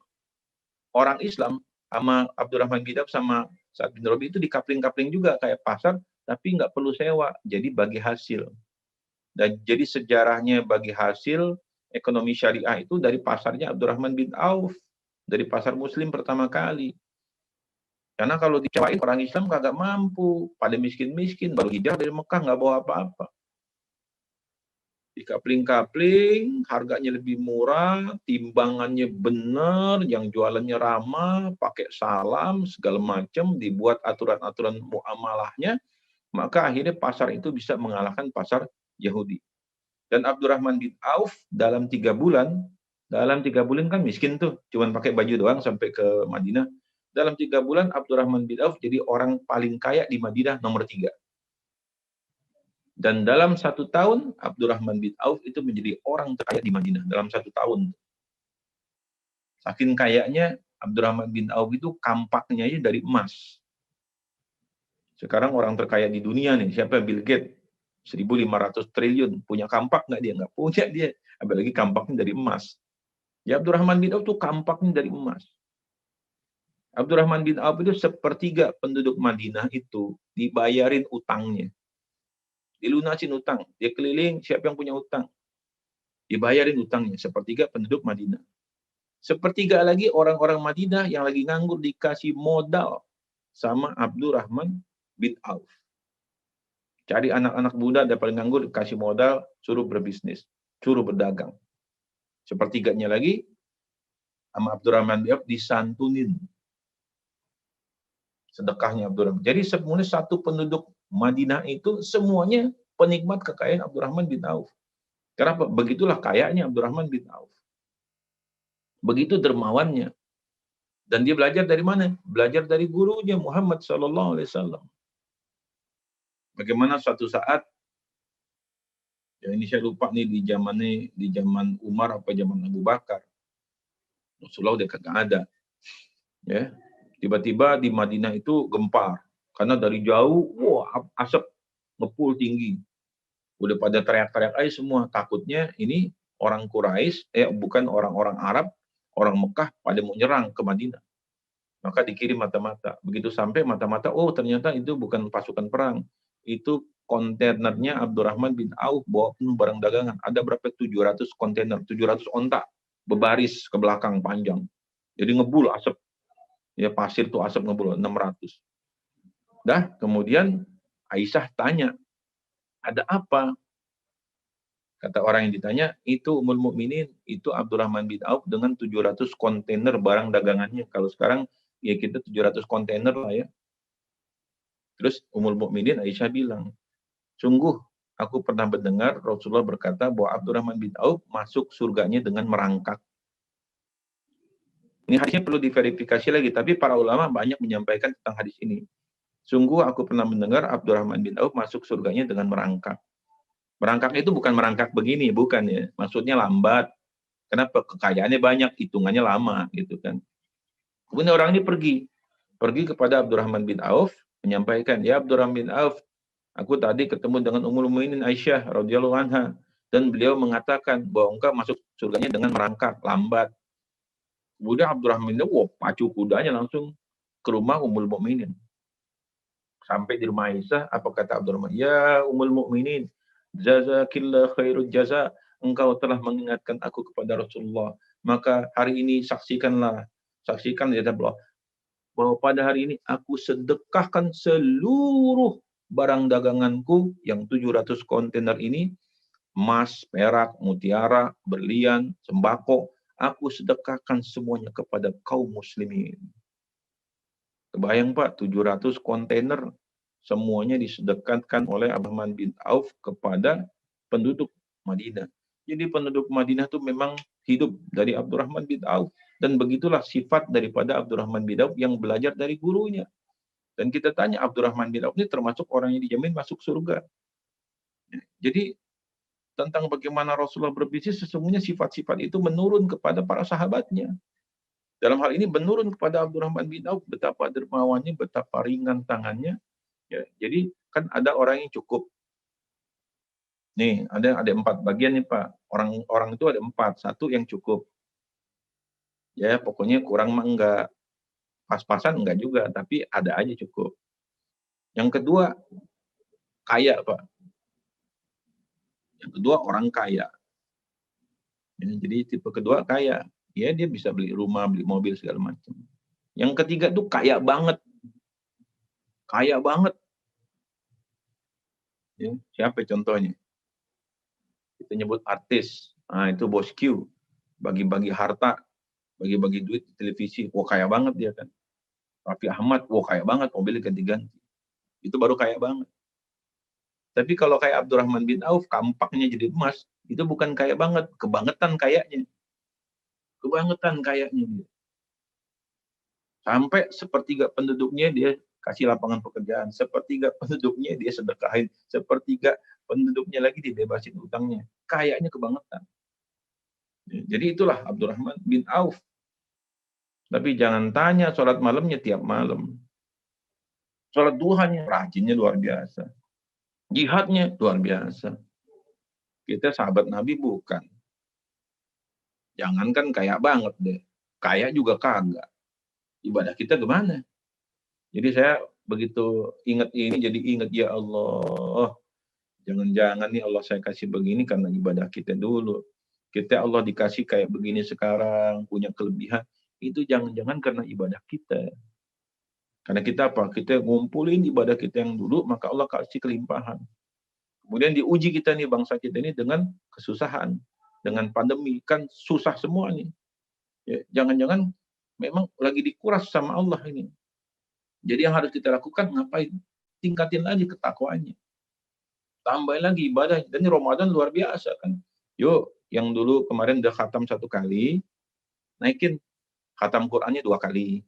orang Islam sama Abdurrahman bin Auf sama Sa'ad bin Rabi itu dikapling-kapling juga kayak pasar, tapi nggak perlu sewa, jadi bagi hasil. Dan jadi sejarahnya bagi hasil ekonomi syariah itu dari pasarnya Abdurrahman bin Auf, dari pasar Muslim pertama kali. Karena kalau dicewain orang Islam kagak mampu, pada miskin-miskin, baru hijrah dari Mekah nggak bawa apa-apa. Dikapling-kapling, harganya lebih murah, timbangannya benar, yang jualannya ramah, pakai salam, segala macam, dibuat aturan-aturan muamalahnya, maka akhirnya pasar itu bisa mengalahkan pasar Yahudi. Dan Abdurrahman bin Auf dalam 3 bulan kan miskin tuh, cuman pakai baju doang sampai ke Madinah. Dalam 3 bulan Abdurrahman bin Auf jadi orang paling kaya di Madinah nomor 3. Dan dalam 1 tahun Abdurrahman bin Auf itu menjadi orang terkaya di Madinah dalam 1 tahun. Saking kayanya Abdurrahman bin Auf itu kampaknya aja dari emas. Sekarang orang terkaya di dunia nih, siapa? Bill Gates. 1.500 triliun. Punya kampak nggak dia? Nggak punya dia. Apalagi kampaknya dari emas. Ya Abdurrahman bin Auf itu kampaknya dari emas. Abdurrahman bin Auf itu 1/3 penduduk Madinah itu dibayarin utangnya. Dilunasin utang. Dia keliling, siapa yang punya utang? Dibayarin utangnya. 1/3 penduduk Madinah. 1/3 lagi orang-orang Madinah yang lagi nganggur dikasih modal sama Abdurrahman bin Auf. Cari anak-anak muda ada paling nganggur, dikasih modal, suruh berbisnis, suruh berdagang. 1/3-nya lagi sama Abdurrahman bin Auf disantunin. Sedekahnya Abdurrahman. Jadi semuanya satu penduduk Madinah itu semuanya penikmat kekayaan Abdurrahman bin Auf. Kenapa? Begitulah kayanya Abdurrahman bin Auf. Begitu dermawannya. Dan dia belajar dari mana? Belajar dari gurunya Muhammad SAW. Bagaimana suatu saat, ya ini saya lupa nih di zaman Umar apa zaman Abu Bakar. Rasulullah udah kagak ada. Ya, tiba-tiba di Madinah itu gempar karena dari jauh asap ngepul tinggi, udah pada teriak-teriak aja semua, takutnya ini orang Quraisy bukan orang-orang Arab, orang Mekah pada mau nyerang ke Madinah. Maka dikirim mata-mata, begitu sampai mata-mata, oh ternyata itu bukan pasukan perang, itu kontainernya Abdurrahman bin Auf bawa penuh barang dagangan, ada berapa? 700 kontainer, 700 ontak berbaris ke belakang panjang, jadi ngebul asap. Ya pasir tuh asap ngebul 600. Dah, kemudian Aisyah tanya, ada apa? Kata orang yang ditanya, itu Ummul Mukminin, itu Abdurrahman bin Auf dengan 700 kontainer barang dagangannya. Kalau sekarang ya kita 700 kontainer lah ya. Terus Ummul Mukminin Aisyah bilang, sungguh aku pernah mendengar Rasulullah berkata bahwa Abdurrahman bin Auf masuk surganya dengan merangkak. Ini hadisnya perlu diverifikasi lagi, tapi para ulama banyak menyampaikan tentang hadis ini. Sungguh aku pernah mendengar Abdurrahman bin Auf masuk surganya dengan merangkak. Merangkak itu bukan merangkak begini, bukan ya. Maksudnya lambat. Kenapa? Kekayaannya banyak, hitungannya lama gitu kan. Kemudian orang ini pergi kepada Abdurrahman bin Auf, menyampaikan, ya Abdurrahman bin Auf, aku tadi ketemu dengan Ummul Mukminin Aisyah radhiyallahu anha, dan beliau mengatakan bahwa engkau masuk surganya dengan merangkak, lambat. Kemudian Abdurrahman bin Auf pacu kudanya langsung ke rumah Ummul Mukminin. Sampai di rumah Aisyah, apa kata Abdurrahman? Ya Ummul Mukminin, jazakillah khairul jaza, engkau telah mengingatkan aku kepada Rasulullah. Maka hari ini saksikan ya Allah, bahwa pada hari ini aku sedekahkan seluruh barang daganganku yang 700 kontainer ini, emas, perak, mutiara, berlian, sembako, aku sedekahkan semuanya kepada kaum muslimin. Kebayang Pak, 700 kontainer semuanya disedekatkan oleh Abdurrahman bin Auf kepada penduduk Madinah. Jadi penduduk Madinah itu memang hidup dari Abdurrahman bin Auf. Dan begitulah sifat daripada Abdurrahman bin Auf yang belajar dari gurunya. Dan kita tanya, Abdurrahman bin Auf ini termasuk orang yang dijamin masuk surga. Jadi tentang bagaimana Rasulullah berbisnis, sesungguhnya sifat-sifat itu menurun kepada para sahabatnya. Dalam hal ini menurun kepada Abdurrahman bin Auf, betapa dermawannya, betapa ringan tangannya. Ya, jadi kan ada orang yang cukup Nih, ada 4 bagian nih Pak. Orang itu ada 4, 1 yang cukup. Ya, pokoknya kurang mah enggak, pas-pasan enggak juga, tapi ada aja cukup. Yang kedua, kaya Pak. Yang kedua orang kaya. Ya, jadi tipe kedua kaya. Ya, dia bisa beli rumah, beli mobil segala macam. Yang ketiga tuh kaya banget. Kaya banget. Ya, siapa contohnya? Kita nyebut artis. Nah, itu Bos Q. Bagi-bagi harta, bagi-bagi duit di televisi. Wah, kaya banget dia kan. Raffi Ahmad, wah kaya banget, mobilnya ganti-ganti. Itu baru kaya banget. Tapi kalau kayak Abdurrahman bin Auf, kampaknya jadi emas, itu bukan kaya banget, kebangetan kayaknya. Kebangetan kayaknya dia. Sampai sepertiga penduduknya dia kasih lapangan pekerjaan, sepertiga penduduknya dia sedekahin, sepertiga penduduknya lagi dibebasin utangnya. Kayaknya kebangetan. Jadi itulah Abdurrahman bin Auf. Tapi jangan tanya sholat malamnya tiap malam. Sholat duhanya rajinnya luar biasa. Jihadnya luar biasa. Kita sahabat Nabi bukan. Jangankan kaya banget deh. Kaya juga kagak. Ibadah kita gimana? Jadi saya begitu ingat ini jadi ingat, ya Allah. Jangan-jangan nih Allah saya kasih begini karena ibadah kita dulu. Kita Allah dikasih kayak begini sekarang, punya kelebihan. Itu jangan-jangan karena ibadah kita. Karena kita apa? Kita ngumpulin ibadah kita yang dulu, maka Allah kasih kelimpahan. Kemudian diuji kita nih, bangsa kita ini dengan kesusahan. Dengan pandemi, kan susah semua nih. Ya, jangan-jangan memang lagi dikuras sama Allah ini. Jadi yang harus kita lakukan, ngapain? Tingkatin lagi ketakwaannya. Tambahin lagi ibadah. Dan ini Ramadan luar biasa kan. Yuk, yang dulu kemarin udah khatam 1 kali, naikin khatam Qur'annya 2 kali.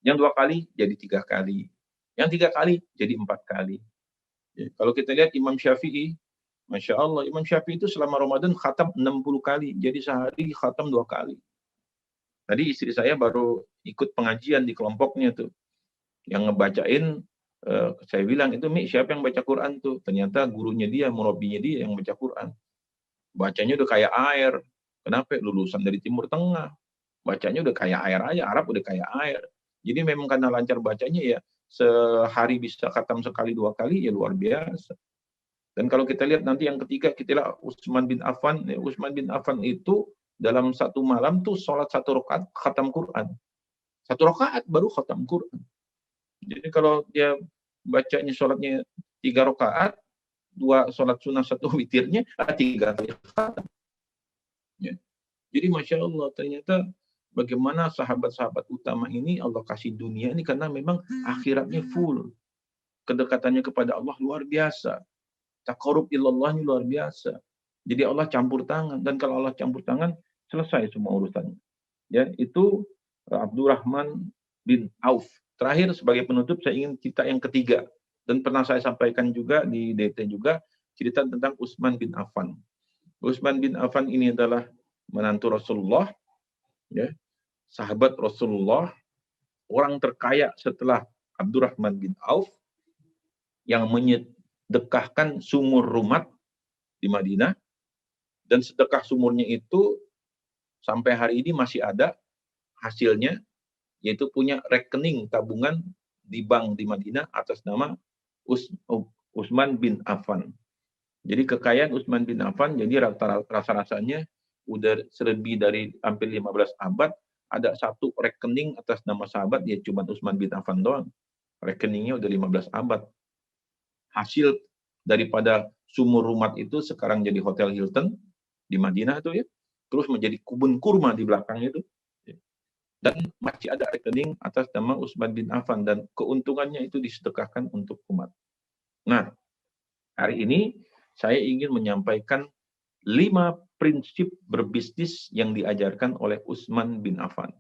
Yang 2 kali jadi 3 kali. Yang 3 kali jadi 4 kali. Ya, kalau kita lihat Imam Syafi'i, Masya Allah, Imam Syafi'i itu selama Ramadan khatam 60 kali. Jadi sehari khatam 2 kali. Tadi istri saya baru ikut pengajian di kelompoknya tuh. Yang ngebacain, saya bilang, itu Mi, siapa yang baca Quran tuh? Ternyata gurunya dia, murabinya dia yang baca Quran. Bacanya udah kayak air. Kenapa? Lulusan dari Timur Tengah. Bacanya udah kayak air aja, Arab udah kayak air. Jadi memang karena lancar bacanya ya, sehari bisa khatam sekali 2 kali, ya luar biasa. Dan kalau kita lihat nanti yang ketiga, kita lihat Utsman bin Affan. Utsman bin Affan itu dalam 1 malam tuh sholat 1 rakaat khatam Quran. 1 rakaat baru khatam Quran. Jadi kalau dia bacanya sholatnya 3 rakaat, 2 sholat sunnah, 1 witirnya, 3 kali khatam. Ya. Jadi Masya Allah, ternyata bagaimana sahabat-sahabat utama ini Allah kasih dunia ini karena memang akhiratnya full. Kedekatannya kepada Allah luar biasa. Taqarrub ilallahnya luar biasa. Jadi Allah campur tangan. Dan kalau Allah campur tangan, selesai semua urusannya. Ya, itu Abdurrahman bin Auf. Terakhir sebagai penutup saya ingin cerita yang ketiga. Dan pernah saya sampaikan juga di DT juga, cerita tentang Utsman bin Affan. Utsman bin Affan ini adalah menantu Rasulullah, ya, sahabat Rasulullah, orang terkaya setelah Abdurrahman bin Auf, yang menyedekahkan sumur Rumat di Madinah, dan sedekah sumurnya itu sampai hari ini masih ada hasilnya, yaitu punya rekening tabungan di bank di Madinah atas nama Utsman bin Affan. Jadi kekayaan Utsman bin Affan, jadi rasa-rasanya udah lebih dari hampir 15 abad, ada 1 rekening atas nama sahabat, ya cuma Utsman bin Affan doang. Rekeningnya udah 15 abad. Hasil daripada sumur Rumat itu sekarang jadi Hotel Hilton di Madinah itu ya. Terus menjadi kebun kurma di belakang itu. Dan masih ada rekening atas nama Utsman bin Affan, dan keuntungannya itu disedekahkan untuk umat. Nah, hari ini saya ingin menyampaikan 5 prinsip berbisnis yang diajarkan oleh Utsman bin Affan.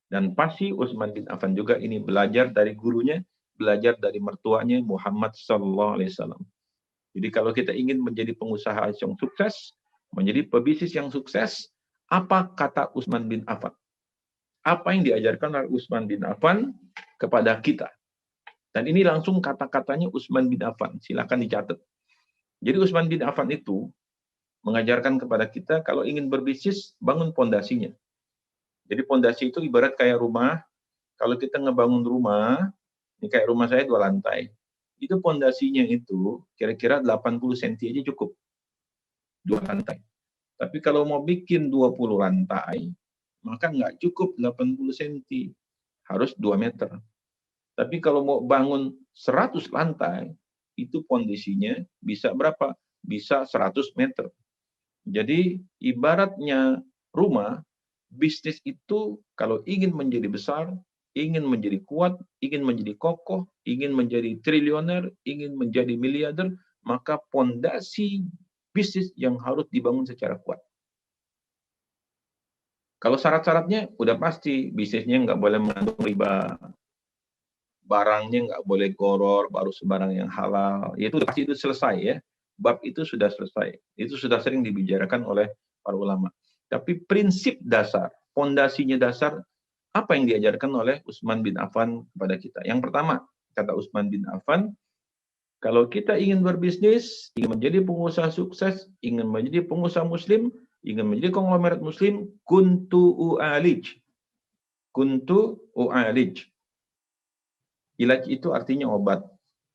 Dan pasti Utsman bin Affan juga ini belajar dari gurunya, belajar dari mertuanya Muhammad SAW. Jadi kalau kita ingin menjadi pengusaha yang sukses, menjadi pebisnis yang sukses, apa kata Utsman bin Affan? Apa yang diajarkan oleh Utsman bin Affan kepada kita? Dan ini langsung kata-katanya Utsman bin Affan. Silakan dicatat. Jadi Utsman bin Affan itu mengajarkan kepada kita kalau ingin berbisnis, bangun pondasinya. Jadi pondasi itu ibarat kayak rumah. Kalau kita ngebangun rumah, ini kayak rumah saya 2 lantai. Itu pondasinya itu kira-kira 80 cm aja cukup, 2 lantai. Tapi kalau mau bikin 20 lantai, maka nggak cukup 80 cm, harus 2 meter. Tapi kalau mau bangun 100 lantai, itu pondasinya bisa berapa? Bisa 100 meter. Jadi ibaratnya rumah, bisnis itu kalau ingin menjadi besar, ingin menjadi kuat, ingin menjadi kokoh, ingin menjadi triliuner, ingin menjadi miliarder, maka pondasi bisnis yang harus dibangun secara kuat. Kalau syarat-syaratnya udah pasti, bisnisnya nggak boleh mengandung riba, barangnya nggak boleh goror, baru sebarang yang halal. Itu pasti itu selesai ya. Bab itu sudah selesai. Itu sudah sering dibicarakan oleh para ulama. Tapi prinsip dasar, pondasinya dasar, apa yang diajarkan oleh Utsman bin Affan kepada kita? Yang pertama, kata Utsman bin Affan, kalau kita ingin berbisnis, ingin menjadi pengusaha sukses, ingin menjadi pengusaha muslim, ingin menjadi konglomerat muslim, kuntu u'alij. Kuntu u'alij. Ilaj itu artinya obat.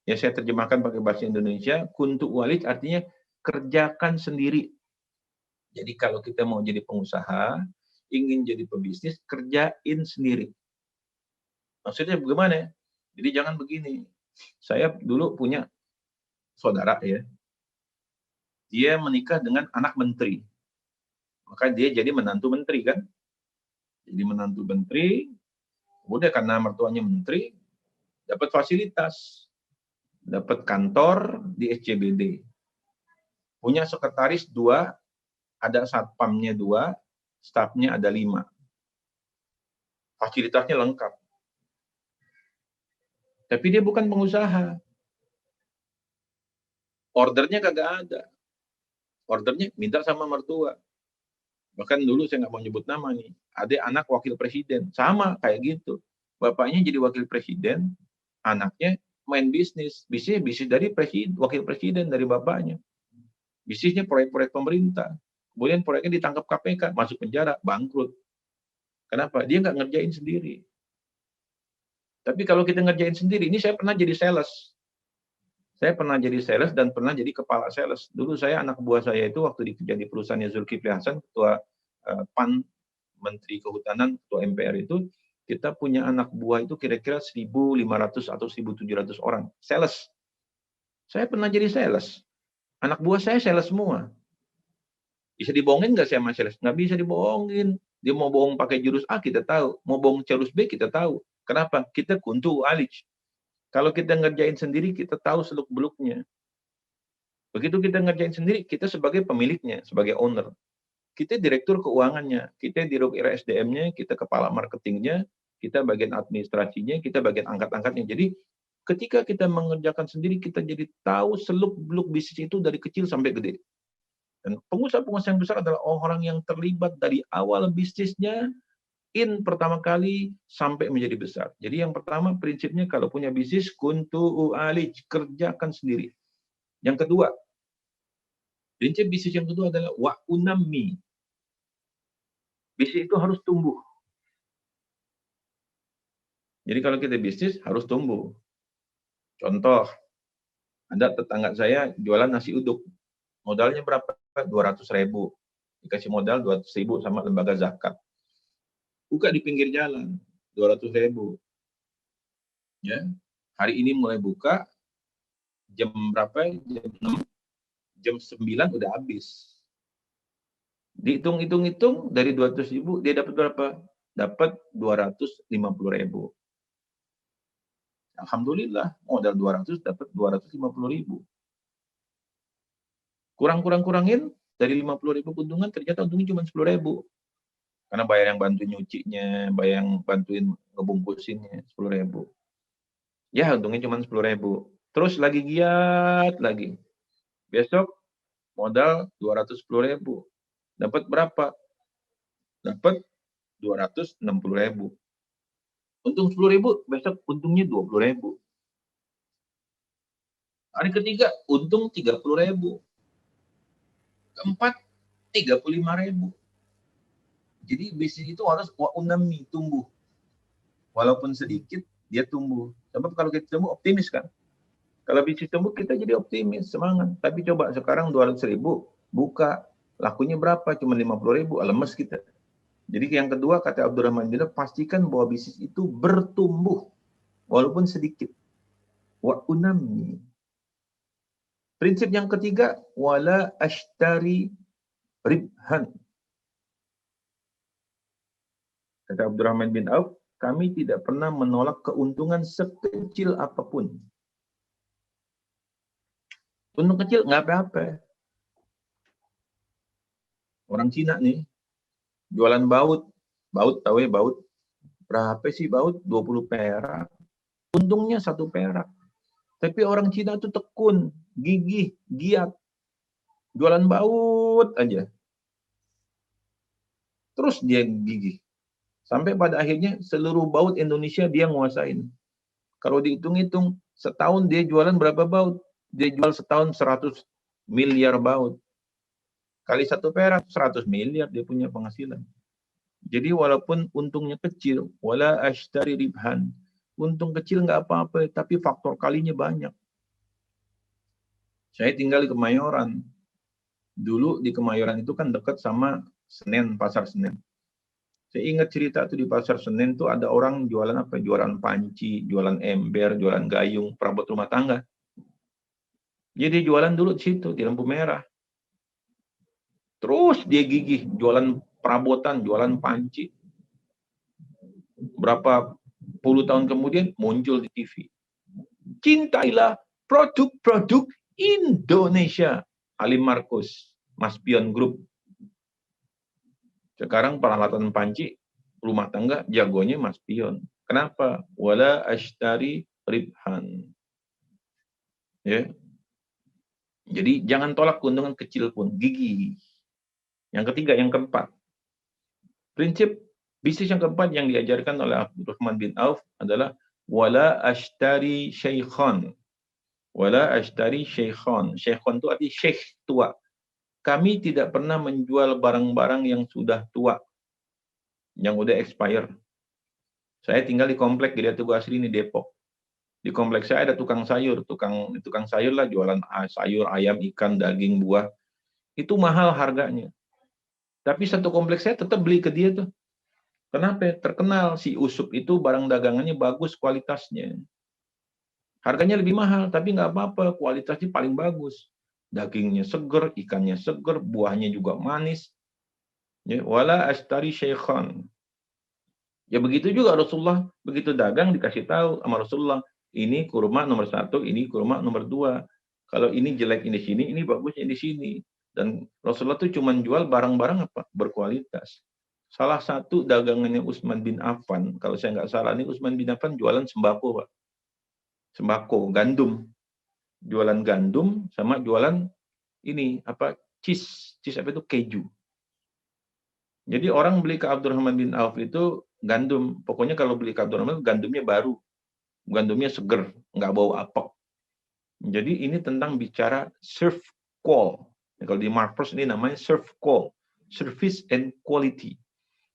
Ya saya terjemahkan pakai bahasa Indonesia, kuntu u'alij artinya kerjakan sendiri. Jadi kalau kita mau jadi pengusaha, ingin jadi pebisnis, kerjain sendiri. Maksudnya bagaimana? Jadi jangan begini. Saya dulu punya saudara ya, dia menikah dengan anak menteri. Maka dia jadi menantu menteri kan. Jadi menantu menteri, udah karena mertuanya menteri, dapat fasilitas. Dapat kantor di SCBD. Punya sekretaris 2, ada satpamnya 2, stafnya ada 5. Fasilitasnya lengkap. Tapi dia bukan pengusaha. Ordernya kagak ada. Ordernya minta sama mertua. Bahkan dulu saya nggak mau nyebut nama nih. Ada anak wakil presiden. Sama kayak gitu. Bapaknya jadi wakil presiden, anaknya main bisnis. Bisnis dari presiden, wakil presiden dari bapaknya. Bisnisnya proyek-proyek pemerintah. Kemudian proyeknya ditangkap KPK, masuk penjara, bangkrut. Kenapa? Dia nggak ngerjain sendiri. Tapi kalau kita ngerjain sendiri, ini saya pernah jadi sales. Saya pernah jadi sales dan pernah jadi kepala sales. Dulu saya, anak buah saya itu waktu dikerja di perusahaannya Zulkifli Hasan, ketua PAN, Menteri Kehutanan, ketua MPR itu, kita punya anak buah itu kira-kira 1.500 atau 1.700 orang. Sales. Saya pernah jadi sales. Anak buah saya sales semua. Bisa dibohongin nggak sama sales? Nggak bisa dibohongin. Dia mau bohong pakai jurus A, kita tahu. Mau bohong jurus B, kita tahu. Kenapa? Kita kuntu alij. Kalau kita ngerjain sendiri, kita tahu seluk-beluknya. Begitu kita ngerjain sendiri, kita sebagai pemiliknya, sebagai owner. Kita direktur keuangannya, kita direktur SDM-nya, kita kepala marketingnya, kita bagian administrasinya, kita bagian angkat-angkatnya. Jadi ketika kita mengerjakan sendiri, kita jadi tahu seluk-beluk bisnis itu dari kecil sampai gede. Dan pengusaha-pengusaha yang besar adalah orang yang terlibat dari awal bisnisnya, pertama kali sampai menjadi besar. Jadi yang pertama prinsipnya kalau punya bisnis, kuntu u'alij, kerjakan sendiri. Yang kedua, prinsip bisnis yang kedua adalah wa unammi. Bisnis itu harus tumbuh. Jadi kalau kita bisnis harus tumbuh. Contoh, ada tetangga saya jualan nasi uduk. Modalnya berapa? 200.000. Dikasih modal 200.000 sama lembaga zakat. Buka di pinggir jalan, 200.000. Ya, hari ini mulai buka, jam berapa? Jam 6, jam 9 udah habis. Dihitung-hitung dari 200.000 dia dapat berapa? Dapat 250.000. Alhamdulillah, modal 200 dapat 250.000. Kurangin dari 50.000 keuntungan, ternyata untungnya cuma 10.000. Karena bayar yang bantu nyucinya, bayar yang bantuin ngebungkusinnya 10.000. Ya, untungnya cuma 10.000. Terus lagi giat lagi. Besok modal 210.000. Dapat berapa? Dapat 260.000. Untung 10.000, besok untungnya 20.000. Hari ketiga untung 30.000. Keempat 35.000. Jadi bisnis itu harus unami, tumbuh. Walaupun sedikit dia tumbuh. Sebab kalau kita tumbuh optimis kan. Kalau bisnis tumbuh kita jadi optimis, semangat. Tapi coba sekarang 200.000 buka, lakunya berapa? Cuma 50.000, lemes kita. Jadi yang kedua kata Abdurrahman bin Auf, pastikan bahwa bisnis itu bertumbuh walaupun sedikit. Wa unami. Prinsip yang ketiga, wala ashtari ribhan. Kata Abdurrahman bin Auf, kami tidak pernah menolak keuntungan sekecil apapun. Untung kecil nggak apa-apa. Orang Cina nih, jualan baut. Baut, tahu ya baut? Berapa sih baut? 20 perak. Untungnya 1 perak. Tapi orang Cina itu tekun, gigih, giat. Jualan baut aja. Terus dia gigih. Sampai pada akhirnya seluruh baut Indonesia dia nguasain. Kalau dihitung-hitung, setahun dia jualan berapa baut? Dia jual setahun 100 miliar baut. Kali 1 perak, 100 miliar dia punya penghasilan. Jadi walaupun untungnya kecil, wala ashtari ribhan. Untung kecil nggak apa-apa, tapi faktor kalinya banyak. Saya tinggal di Kemayoran. Dulu di Kemayoran itu kan dekat sama Senen, Pasar Senen. Saya ingat cerita tuh di Pasar Senen tuh ada orang jualan apa? Jualan panci, jualan ember, jualan gayung, perabot rumah tangga. Jadi jualan dulu di situ, di lampu merah. Terus dia gigih, jualan perabotan, jualan panci. Berapa puluh tahun kemudian muncul di TV. Cintailah produk-produk Indonesia. Halim Markus, Mas Pion Group. Sekarang peralatan panci rumah tangga jagonya Mas Pion. Kenapa? Wala ashtari ribhan. Ya. Jadi jangan tolak keuntungan kecil pun, gigih. Yang ketiga, yang keempat. Prinsip bisnis yang keempat yang diajarkan oleh Abdurrahman bin Auf adalah wala ashtari syaikhan. Wala ashtari syaikhan. Syaikhan itu arti syekh tua. Kami tidak pernah menjual barang-barang yang sudah tua, yang udah expire. Saya tinggal di komplek Gereja Tugu Asri ini Depok. Di kompleks saya ada tukang sayur, tukang sayur lah jualan sayur, ayam, ikan, daging, buah. Itu mahal harganya. Tapi satu kompleks saya tetap beli ke dia tuh. Kenapa? Terkenal si Usup itu barang dagangannya bagus kualitasnya. Harganya lebih mahal, tapi nggak apa-apa, kualitasnya paling bagus. Dagingnya seger, ikannya seger, buahnya juga manis. Ya, wala ashtari syaikhan. Ya begitu juga Rasulullah, begitu dagang dikasih tahu sama Rasulullah, ini kurma nomor 1, ini kurma nomor 2. Kalau ini jelek ini sini, ini bagusnya di sini. Dan Rasulullah tuh cuma jual barang-barang apa? Berkualitas. Salah satu dagangannya Utsman bin Affan, kalau saya nggak salah ini Utsman bin Affan jualan sembako, Pak. Sembako, gandum. Jualan gandum sama jualan ini apa? Cheese apa itu? Keju. Jadi orang beli ke Abdurrahman bin Auf itu gandum. Pokoknya kalau beli ke Abdurrahman gandumnya baru. Gandumnya seger, nggak bau apek. Jadi ini tentang bicara serve call. Kalau di Marpers ini namanya serve call. Service and quality.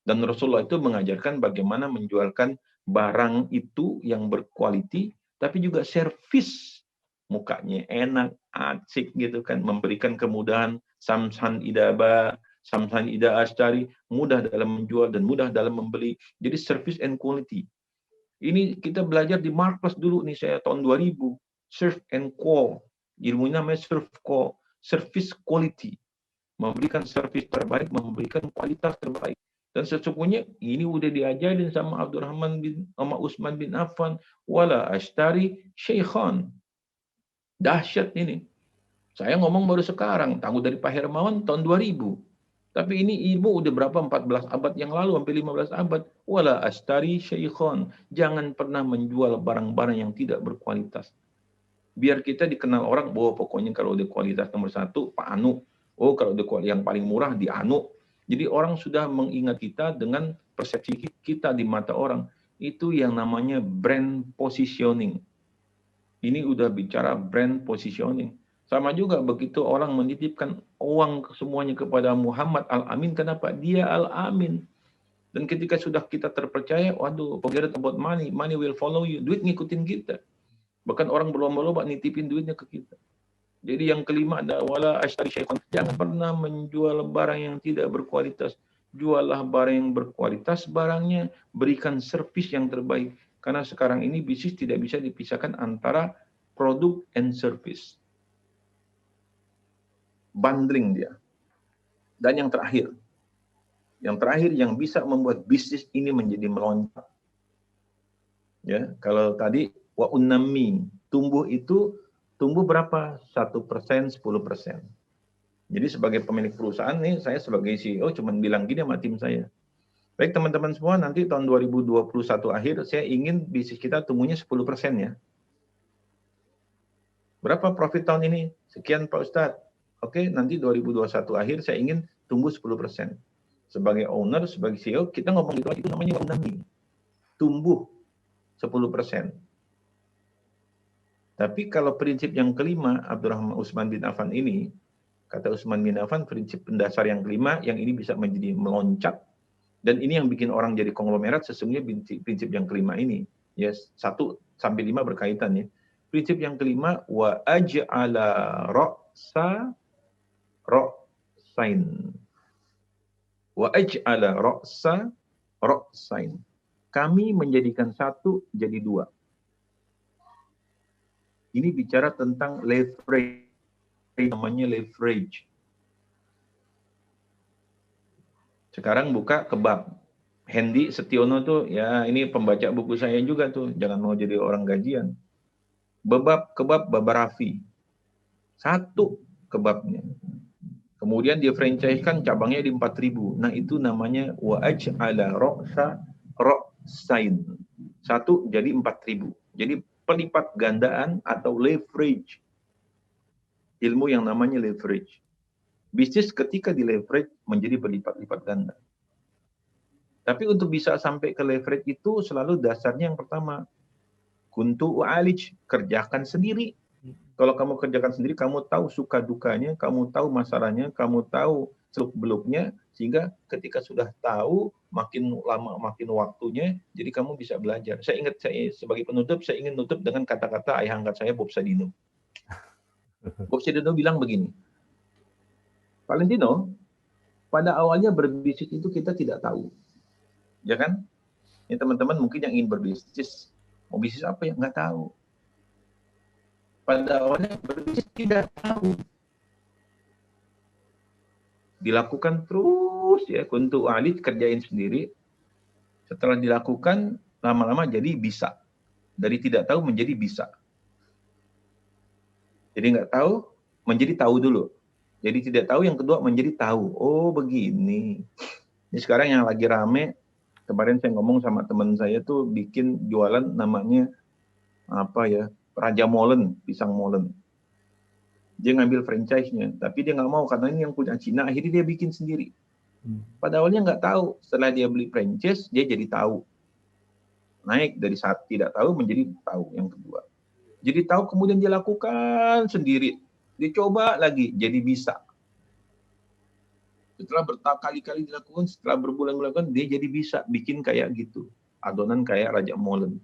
Dan Rasulullah itu mengajarkan bagaimana menjualkan barang itu yang berkualiti, tapi juga servis. Mukanya enak, asik gitu kan, memberikan kemudahan, samsan idaba, samsan ida ashtari, mudah dalam menjual dan mudah dalam membeli. Jadi service and quality. Ini kita belajar di Marpers dulu nih, saya tahun 2000. Serve and call. Ilmunya namanya serve call. Service quality. Memberikan servis terbaik, memberikan kualitas terbaik. Dan sesungguhnya ini udah diajarin sama Abdurrahman bin sama Utsman bin Affan, wala ashtari syaikhan. Dahsyat ini. Saya ngomong baru sekarang, tangguh dari Pak Hermawan tahun 2000. Tapi ini ilmu udah berapa 14 abad yang lalu, hampir 15 abad. Wala ashtari syaikhan. Jangan pernah menjual barang-barang yang tidak berkualitas. Biar kita dikenal orang, bahwa pokoknya kalau udah kualitas nomor 1, Pak Anu. Oh, kalau udah yang paling murah di Anu. Jadi orang sudah mengingat kita dengan persepsi kita di mata orang. Itu yang namanya brand positioning. Ini udah bicara brand positioning. Sama juga begitu orang menitipkan uang semuanya kepada Muhammad Al-Amin. Kenapa? Dia Al-Amin. Dan ketika sudah kita terpercaya, waduh, forget about money. Money will follow you. Duit ngikutin kita. Bahkan orang berlomba-lomba nitipin duitnya ke kita. Jadi yang kelima ada wala ashtari syaitan. Jangan pernah menjual barang yang tidak berkualitas. Juallah barang yang berkualitas barangnya. Berikan servis yang terbaik. Karena sekarang ini bisnis tidak bisa dipisahkan antara produk and service. Bundling dia. Dan yang terakhir yang bisa membuat bisnis ini menjadi melonjak. Ya, kalau tadi wa unami, tumbuh berapa? 1%, 10%. Jadi sebagai pemilik perusahaan nih, saya sebagai CEO cuman bilang gini sama tim saya. Baik teman-teman semua, nanti tahun 2021 akhir saya ingin bisnis kita tumbuhnya 10% ya. Berapa profit tahun ini? Sekian Pak Ustadz. Oke, nanti 2021 akhir saya ingin tumbuh 10%. Sebagai owner, sebagai CEO, kita ngomong gitu aja, itu namanya undang. Tumbuh 10%. Tapi kalau prinsip yang kelima, Abdurrahman Utsman bin Affan ini, kata Utsman bin Affan, prinsip pendasar yang kelima, yang ini bisa menjadi meloncat. Dan ini yang bikin orang jadi konglomerat, sesungguhnya prinsip yang kelima ini. Ya, 1 sampai 5 berkaitan ya. Prinsip yang kelima, wa aj'ala ra'sain. Wa aj'ala ra'sain. Kami menjadikan 1 jadi 2. Ini bicara tentang leverage, namanya leverage. Sekarang buka kebab. Hendy Setiono tuh, ya ini pembaca buku saya juga tuh, jangan mau jadi orang gajian. Kebab Babarafi. 1 kebabnya. Kemudian dia franchise-kan cabangnya di 4.000. Nah itu namanya wa aj'ala ra'sain. 1 jadi 4.000. Jadi pelipat gandaan atau leverage. Ilmu yang namanya leverage. Bisnis ketika di leverage menjadi berlipat-lipat ganda. Tapi untuk bisa sampai ke leverage itu selalu dasarnya yang pertama, kuntu u'alij, kerjakan sendiri. Kalau kamu kerjakan sendiri, kamu tahu suka dukanya, kamu tahu masalahnya, kamu tahu seluk-beluknya, sehingga ketika sudah tahu, makin lama makin waktunya, jadi kamu bisa belajar. Saya sebagai penutup, saya ingin nutup dengan kata-kata ayah angkat saya, Bob Sadino. Bob Sadino bilang begini, Valentino, pada awalnya berbisnis itu kita tidak tahu. Ya kan? Ya teman-teman mungkin yang ingin berbisnis, mau bisnis apa ya? Nggak tahu. Pada awalnya berbisnis tidak tahu. Dilakukan terus ya, kuntu alid, kerjain sendiri. Setelah dilakukan, lama-lama jadi bisa. Dari tidak tahu menjadi bisa. Jadi nggak tahu, menjadi tahu dulu. Jadi tidak tahu, yang kedua menjadi tahu. Oh begini. Ini sekarang yang lagi rame, kemarin saya ngomong sama teman saya tuh bikin jualan namanya apa ya, Raja Molen, pisang molen. Dia ngambil franchise-nya, tapi dia nggak mau karena ini yang punya Cina, akhirnya dia bikin sendiri. Pada awalnya nggak tahu, setelah dia beli franchise, dia jadi tahu. Naik dari saat tidak tahu menjadi tahu yang kedua. Jadi tahu kemudian dia lakukan sendiri. Dia coba lagi, jadi bisa. Setelah berkali-kali dilakukan, setelah berbulan-bulan, dia jadi bisa bikin kayak gitu. Adonan kayak Raja Molen.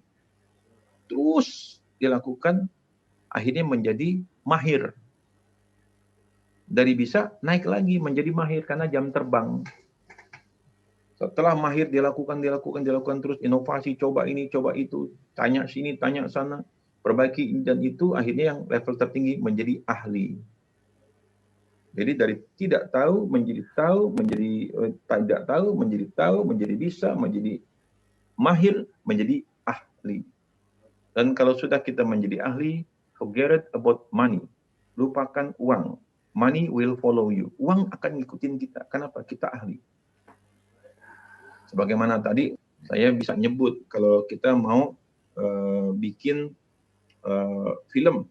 Terus dilakukan, akhirnya menjadi mahir. Dari bisa, naik lagi menjadi mahir karena jam terbang. Setelah mahir dilakukan terus, inovasi, coba ini, coba itu, tanya sini, tanya sana, perbaiki dan itu, akhirnya yang level tertinggi menjadi ahli. Jadi dari tidak tahu, menjadi tahu, menjadi tidak tahu, menjadi bisa, menjadi mahir, menjadi ahli. Dan kalau sudah kita menjadi ahli, forget about money. Lupakan uang. Money will follow you. Uang akan ngikutin kita. Kenapa? Kita ahli. Sebagaimana tadi saya bisa nyebut, kalau kita mau bikin film.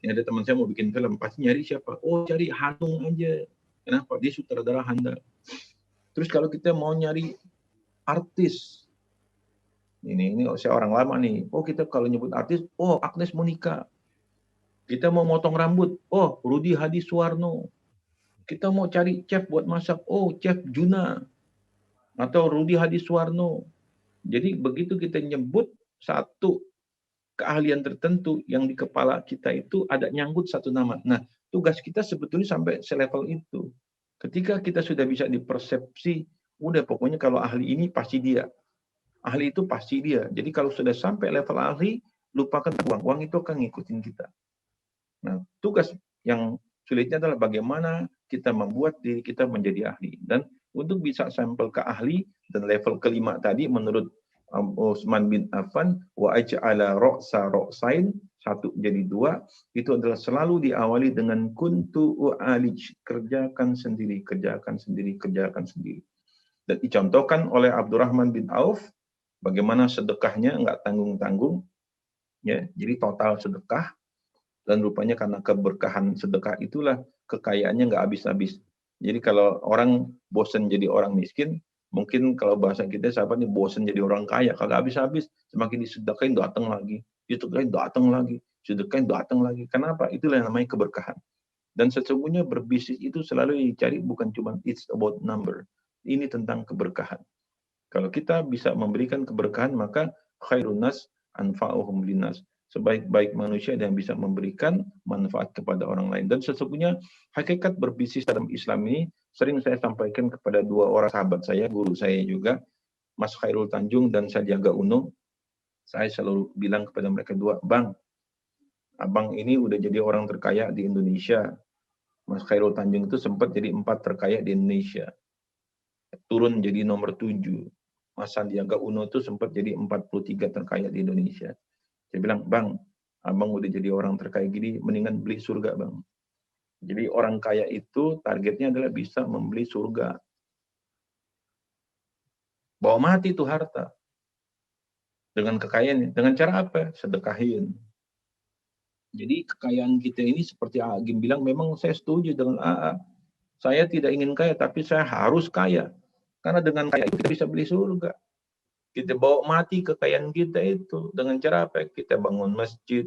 Ini ada teman saya mau bikin film, pasti nyari siapa? Oh, cari Hanung aja. Kenapa? Dia sutradara handal. Terus kalau kita mau nyari artis, Ini saya orang lama nih. Oh, kita kalau nyebut artis, oh Agnes Monica. Kita mau motong rambut, oh Rudi Hadi Suwarno. Kita mau cari chef buat masak, oh Chef Juna atau Rudi Hadi Suwarno. Jadi begitu kita nyebut satu keahlian tertentu yang di kepala kita itu ada nyangkut satu nama. Nah, tugas kita sebetulnya sampai selevel itu. Ketika kita sudah bisa dipersepsi, udah pokoknya kalau ahli ini pasti dia. Ahli itu pasti dia. Jadi kalau sudah sampai level ahli, lupakan uang. Uang itu akan ngikutin kita. Nah, tugas yang sulitnya adalah bagaimana kita membuat diri kita menjadi ahli. Dan untuk bisa sampel ke ahli dan level kelima tadi menurut Utsman bin Affan, wa aj'ala ra'sa ra'sain, satu jadi dua, itu adalah selalu diawali dengan kuntu u'alij, kerjakan sendiri, kerjakan sendiri, kerjakan sendiri. Dan dicontohkan oleh Abdurrahman bin Auf, bagaimana sedekahnya nggak tanggung-tanggung, ya, jadi total sedekah, dan rupanya karena keberkahan sedekah itulah kekayaannya nggak habis-habis. Jadi kalau orang bosan jadi orang miskin, mungkin kalau bahasa kita siapa nih bosan jadi orang kaya, kagak habis-habis, semakin disedekahin datang lagi, disedekahin datang lagi, sedekahin datang lagi. Kenapa? Itulah yang namanya keberkahan. Dan sesungguhnya berbisnis itu selalu dicari bukan cuma it's about number. Ini tentang keberkahan. Kalau kita bisa memberikan keberkahan, maka khairun nas anfa'uhum linnas. Sebaik-baik manusia yang bisa memberikan manfaat kepada orang lain. Dan sesungguhnya hakikat berbisnis dalam Islam ini sering saya sampaikan kepada dua orang sahabat saya, guru saya juga, Mas Khairul Tanjung dan Sandiaga Uno. Saya selalu bilang kepada mereka dua, Bang, abang ini udah jadi orang terkaya di Indonesia. Mas Khairul Tanjung itu sempat jadi 4 terkaya di Indonesia. Turun jadi nomor 7. Mas Sandiaga Uno itu sempat jadi 43 terkaya di Indonesia. Saya bilang, Bang, abang udah jadi orang terkaya gini, mendingan beli surga, Bang. Jadi orang kaya itu targetnya adalah bisa membeli surga. Bawa mati itu harta. Dengan kekayaan, dengan cara apa? Sedekahin. Jadi kekayaan kita ini seperti Agim bilang, memang saya setuju dengan AA. Saya tidak ingin kaya, tapi saya harus kaya. Karena dengan kaya itu kita bisa beli surga. Kita bawa mati kekayaan kita itu. Dengan cara apa? Kita bangun masjid,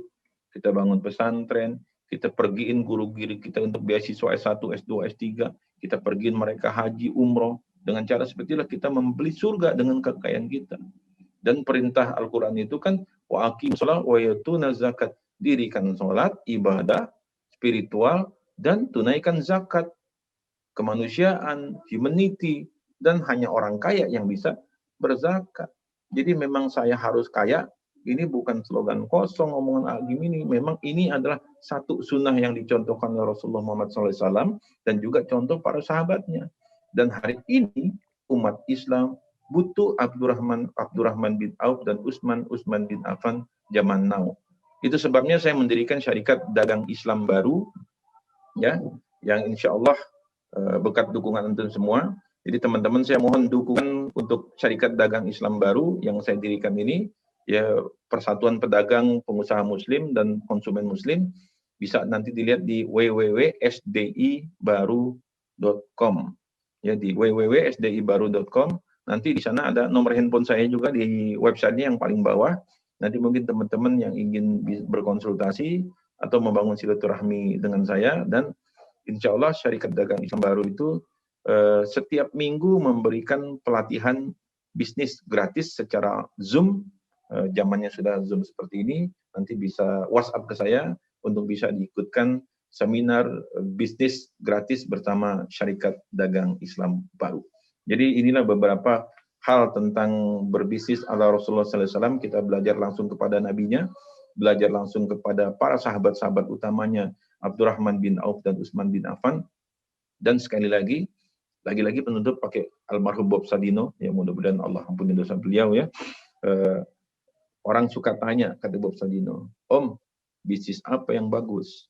kita bangun pesantren, kita pergiin guru-guru kita untuk beasiswa S1, S2, S3, kita pergiin mereka haji, umroh. Dengan cara seperti itulah kita membeli surga dengan kekayaan kita. Dan perintah Al-Quran itu kan, wa aqim sholat wa yatuna zakat. Dirikan sholat, ibadah, spiritual, dan tunaikan zakat. Kemanusiaan, humanity, dan hanya orang kaya yang bisa berzakat. Jadi memang saya harus kaya, ini bukan slogan kosong omongan Agim ini, memang ini adalah satu sunnah yang dicontohkan oleh Rasulullah Muhammad SAW dan juga contoh para sahabatnya. Dan hari ini umat Islam butuh Abdurrahman bin Auf dan Utsman bin Affan zaman now. Itu sebabnya saya mendirikan syarikat dagang Islam baru, ya, yang insya Allah berkat dukungan antum semua. Jadi teman-teman saya mohon dukungan untuk syarikat dagang Islam baru yang saya dirikan ini, ya, Persatuan Pedagang Pengusaha Muslim dan Konsumen Muslim. Bisa nanti dilihat di www.sdibaru.com. Ya, di www.sdibaru.com. Nanti di sana ada nomor handphone saya juga di websitenya yang paling bawah. Nanti mungkin teman-teman yang ingin berkonsultasi atau membangun silaturahmi dengan saya, dan insya Allah syarikat dagang Islam baru itu setiap minggu memberikan pelatihan bisnis gratis secara Zoom. Zamannya sudah Zoom seperti ini, nanti bisa WhatsApp ke saya untuk bisa diikutkan seminar bisnis gratis bersama syarikat dagang Islam baru. Jadi inilah beberapa hal tentang berbisnis ala Rasulullah SAW. Kita belajar langsung kepada nabinya, belajar langsung kepada para sahabat-sahabat utamanya, Abdurrahman bin Auf dan Utsman bin Affan. Dan sekali lagi penutup pakai almarhum Bob Sadino, ya, mudah-mudahan Allah ampuni dosa beliau, ya. Orang suka tanya, kata Bob Sadino, Om, bisnis apa yang bagus?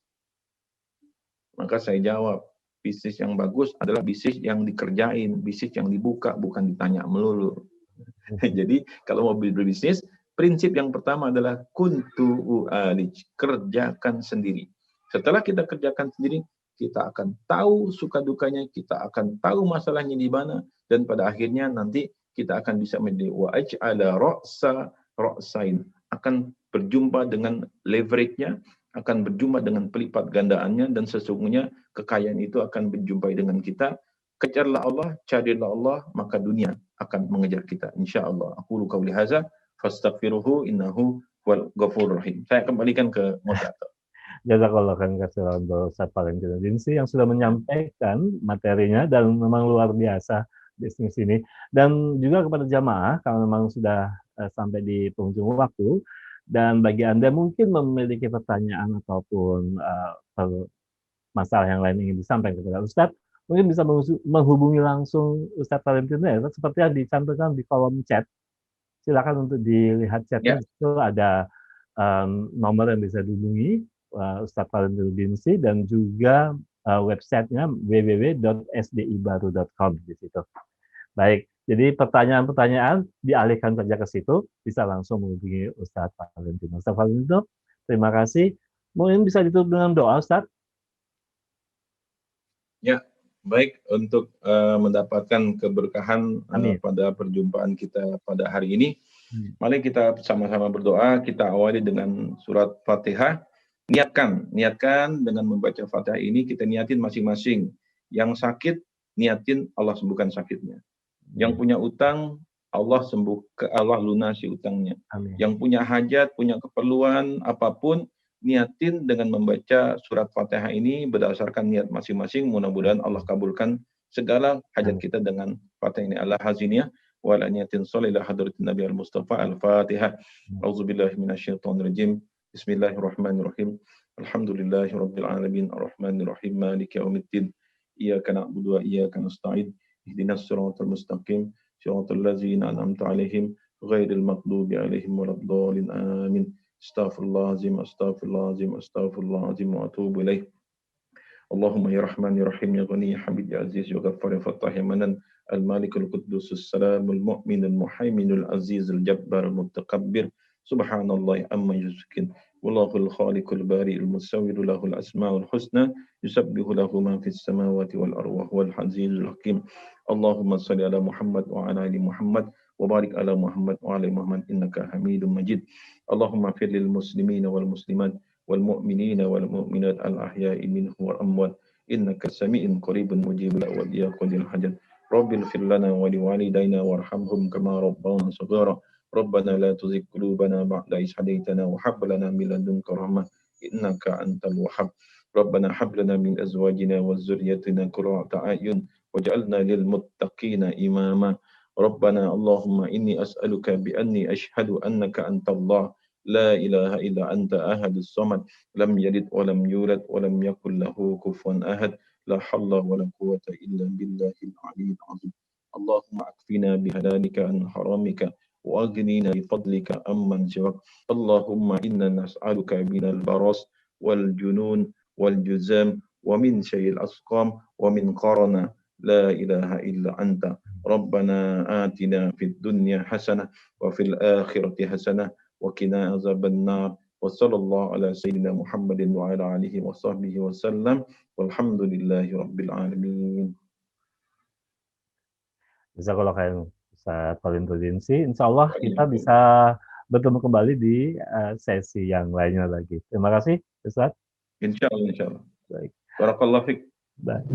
Maka saya jawab, bisnis yang bagus adalah bisnis yang dikerjain, bisnis yang dibuka, bukan ditanya melulu. Jadi kalau mau berbisnis, prinsip yang pertama adalah kuntu u'alij, kerjakan sendiri. Setelah kita kerjakan sendiri, kita akan tahu suka dukanya, kita akan tahu masalahnya di mana, dan pada akhirnya nanti kita akan bisa menjadi wa aj'ala ra'sain, akan berjumpa dengan leverage-nya, akan berjumpa dengan pelipat gandaannya, dan sesungguhnya kekayaan itu akan berjumpa dengan kita. Kejarlah Allah, carilah Allah, maka dunia akan mengejar kita, insyaallah. Aku qauli hadza fastaghfiruhu innahu wal ghafurur rahim. Saya kembalikan ke moderator. Jazakallah khairan katsiran untuk Ustaz Valentino Dinsi yang sudah menyampaikan materinya dan memang luar biasa di sini. Dan juga kepada jamaah kalau memang sudah sampai di penghujung waktu dan bagi Anda mungkin memiliki pertanyaan ataupun masalah yang lain ingin disampaikan kepada Ustaz, mungkin bisa menghubungi langsung Ustaz Valentino ya, seperti yang dicantumkan di kolom chat. Silakan untuk dilihat chatnya, itu ada nomor yang bisa dihubungi Ustadz Valentino Dinsi dan juga websitenya www.sdibaru.com di situ. Baik, jadi pertanyaan-pertanyaan dialihkan saja ke situ, bisa langsung menghubungi Ustadz Valentino. Ustadz Valentino, terima kasih. Mungkin bisa ditutup dengan doa, Ustadz? Ya, baik, untuk mendapatkan keberkahan pada perjumpaan kita pada hari ini, mari kita sama-sama berdoa. Kita awali dengan surat Fatihah. Niatkan dengan membaca Fatihah ini, kita niatin masing-masing. Yang sakit, niatin Allah sembuhkan sakitnya. Yang punya utang, Allah lunasi utangnya. Amin. Yang punya hajat, punya keperluan apapun, niatin dengan membaca surat Fatihah ini berdasarkan niat masing-masing. Mudah-mudahan Allah kabulkan segala hajat kita dengan Fatihah ini. Allah haziniyah wa la niyatin sholih ila hadratin Nabi al-Mustafa. Al-Fatihah. Auzubillahi minasyaitonir rajim. Bismillahirrahmanirrahim. Alhamdulillahirabbil alamin arrahmanir rahim maliki yaumiddin. Iyyaka na'budu wa iyyaka nasta'in. Ihdinas siratal mustaqim. Siratal ladzina an'amta 'alaihim ghairil maghdubi 'alaihim waladdallin. Amin. Astaghfirullahalazim, astaghfirullahalazim, astaghfirullahalazim wa atubu ilaih. Allahumma ya Rahman ya Rahim ya Ghani ya Hamid ya Aziz ya Ghaffar ya Fattah ya Manan al-Malik al-Quddus as-Salam al-Mu'min al-Muhaimin al-Aziz al-Jabbar al-Mutakabbir. Subhanallah amma yuskin. Wallahul khaliqul bari al-musawwir lahul asma'ul husna yusabbihu lahu ma fis samawati wal arwah wal azizul hakim. Allahumma salli ala Muhammad wa ala ali Muhammad wa barik ala Muhammad wa ala Muhammad innaka Hamidum Majid. Allahumma fir lil muslimina wal muslimat wal mu'minina wal mu'minat al ahya'i minhum wal amwat innaka sami'un qaribun mujibul da'wati ya qadil hajat. Rabbil fir lana wa li walidayna warhamhum kama rabbana shaghira. Rabbana la tuzigh qulubana ba'da idh hadaytana wa hab lana min ladunka rahmah innaka antal wahhab. Rabbana hab lana min azwajina wa dhurriyyatina qurrata a'yun waj'alna lil muttaqina imama. Rabbana Allahumma inni as'aluka bi anni ashhadu annaka antallah la ilaha illa anta ahadus samad lam yalid wa lam yulad wa lam yakul lahu kufuwan ahad la hawla wa la quwwata illa billahil aliyyil azim. Allahumma akfina bihalalika an haramika wa aghnina bifadlika amman siwak. Allahumma inna nas'aluka minal baras wal junun wal juzam wa min syai'il asqam wa min qarana la ilaha illa anta. Rabbana atina fid dunya hasanah wa fil akhirati hasanah wa qina azaban nar. Wa sallallahu ala sayyidina Muhammadin wa ala alihi wa sahbihi wa sallam. Walhamdulillahi rabbil alamin. Jazakallah khairan Ustaz Valentino Dinsi. Insyaallah kita bisa bertemu kembali di sesi yang lainnya lagi. Terima kasih Ustaz. Insyaallah. Baik. Barakallahu fiik. Baik.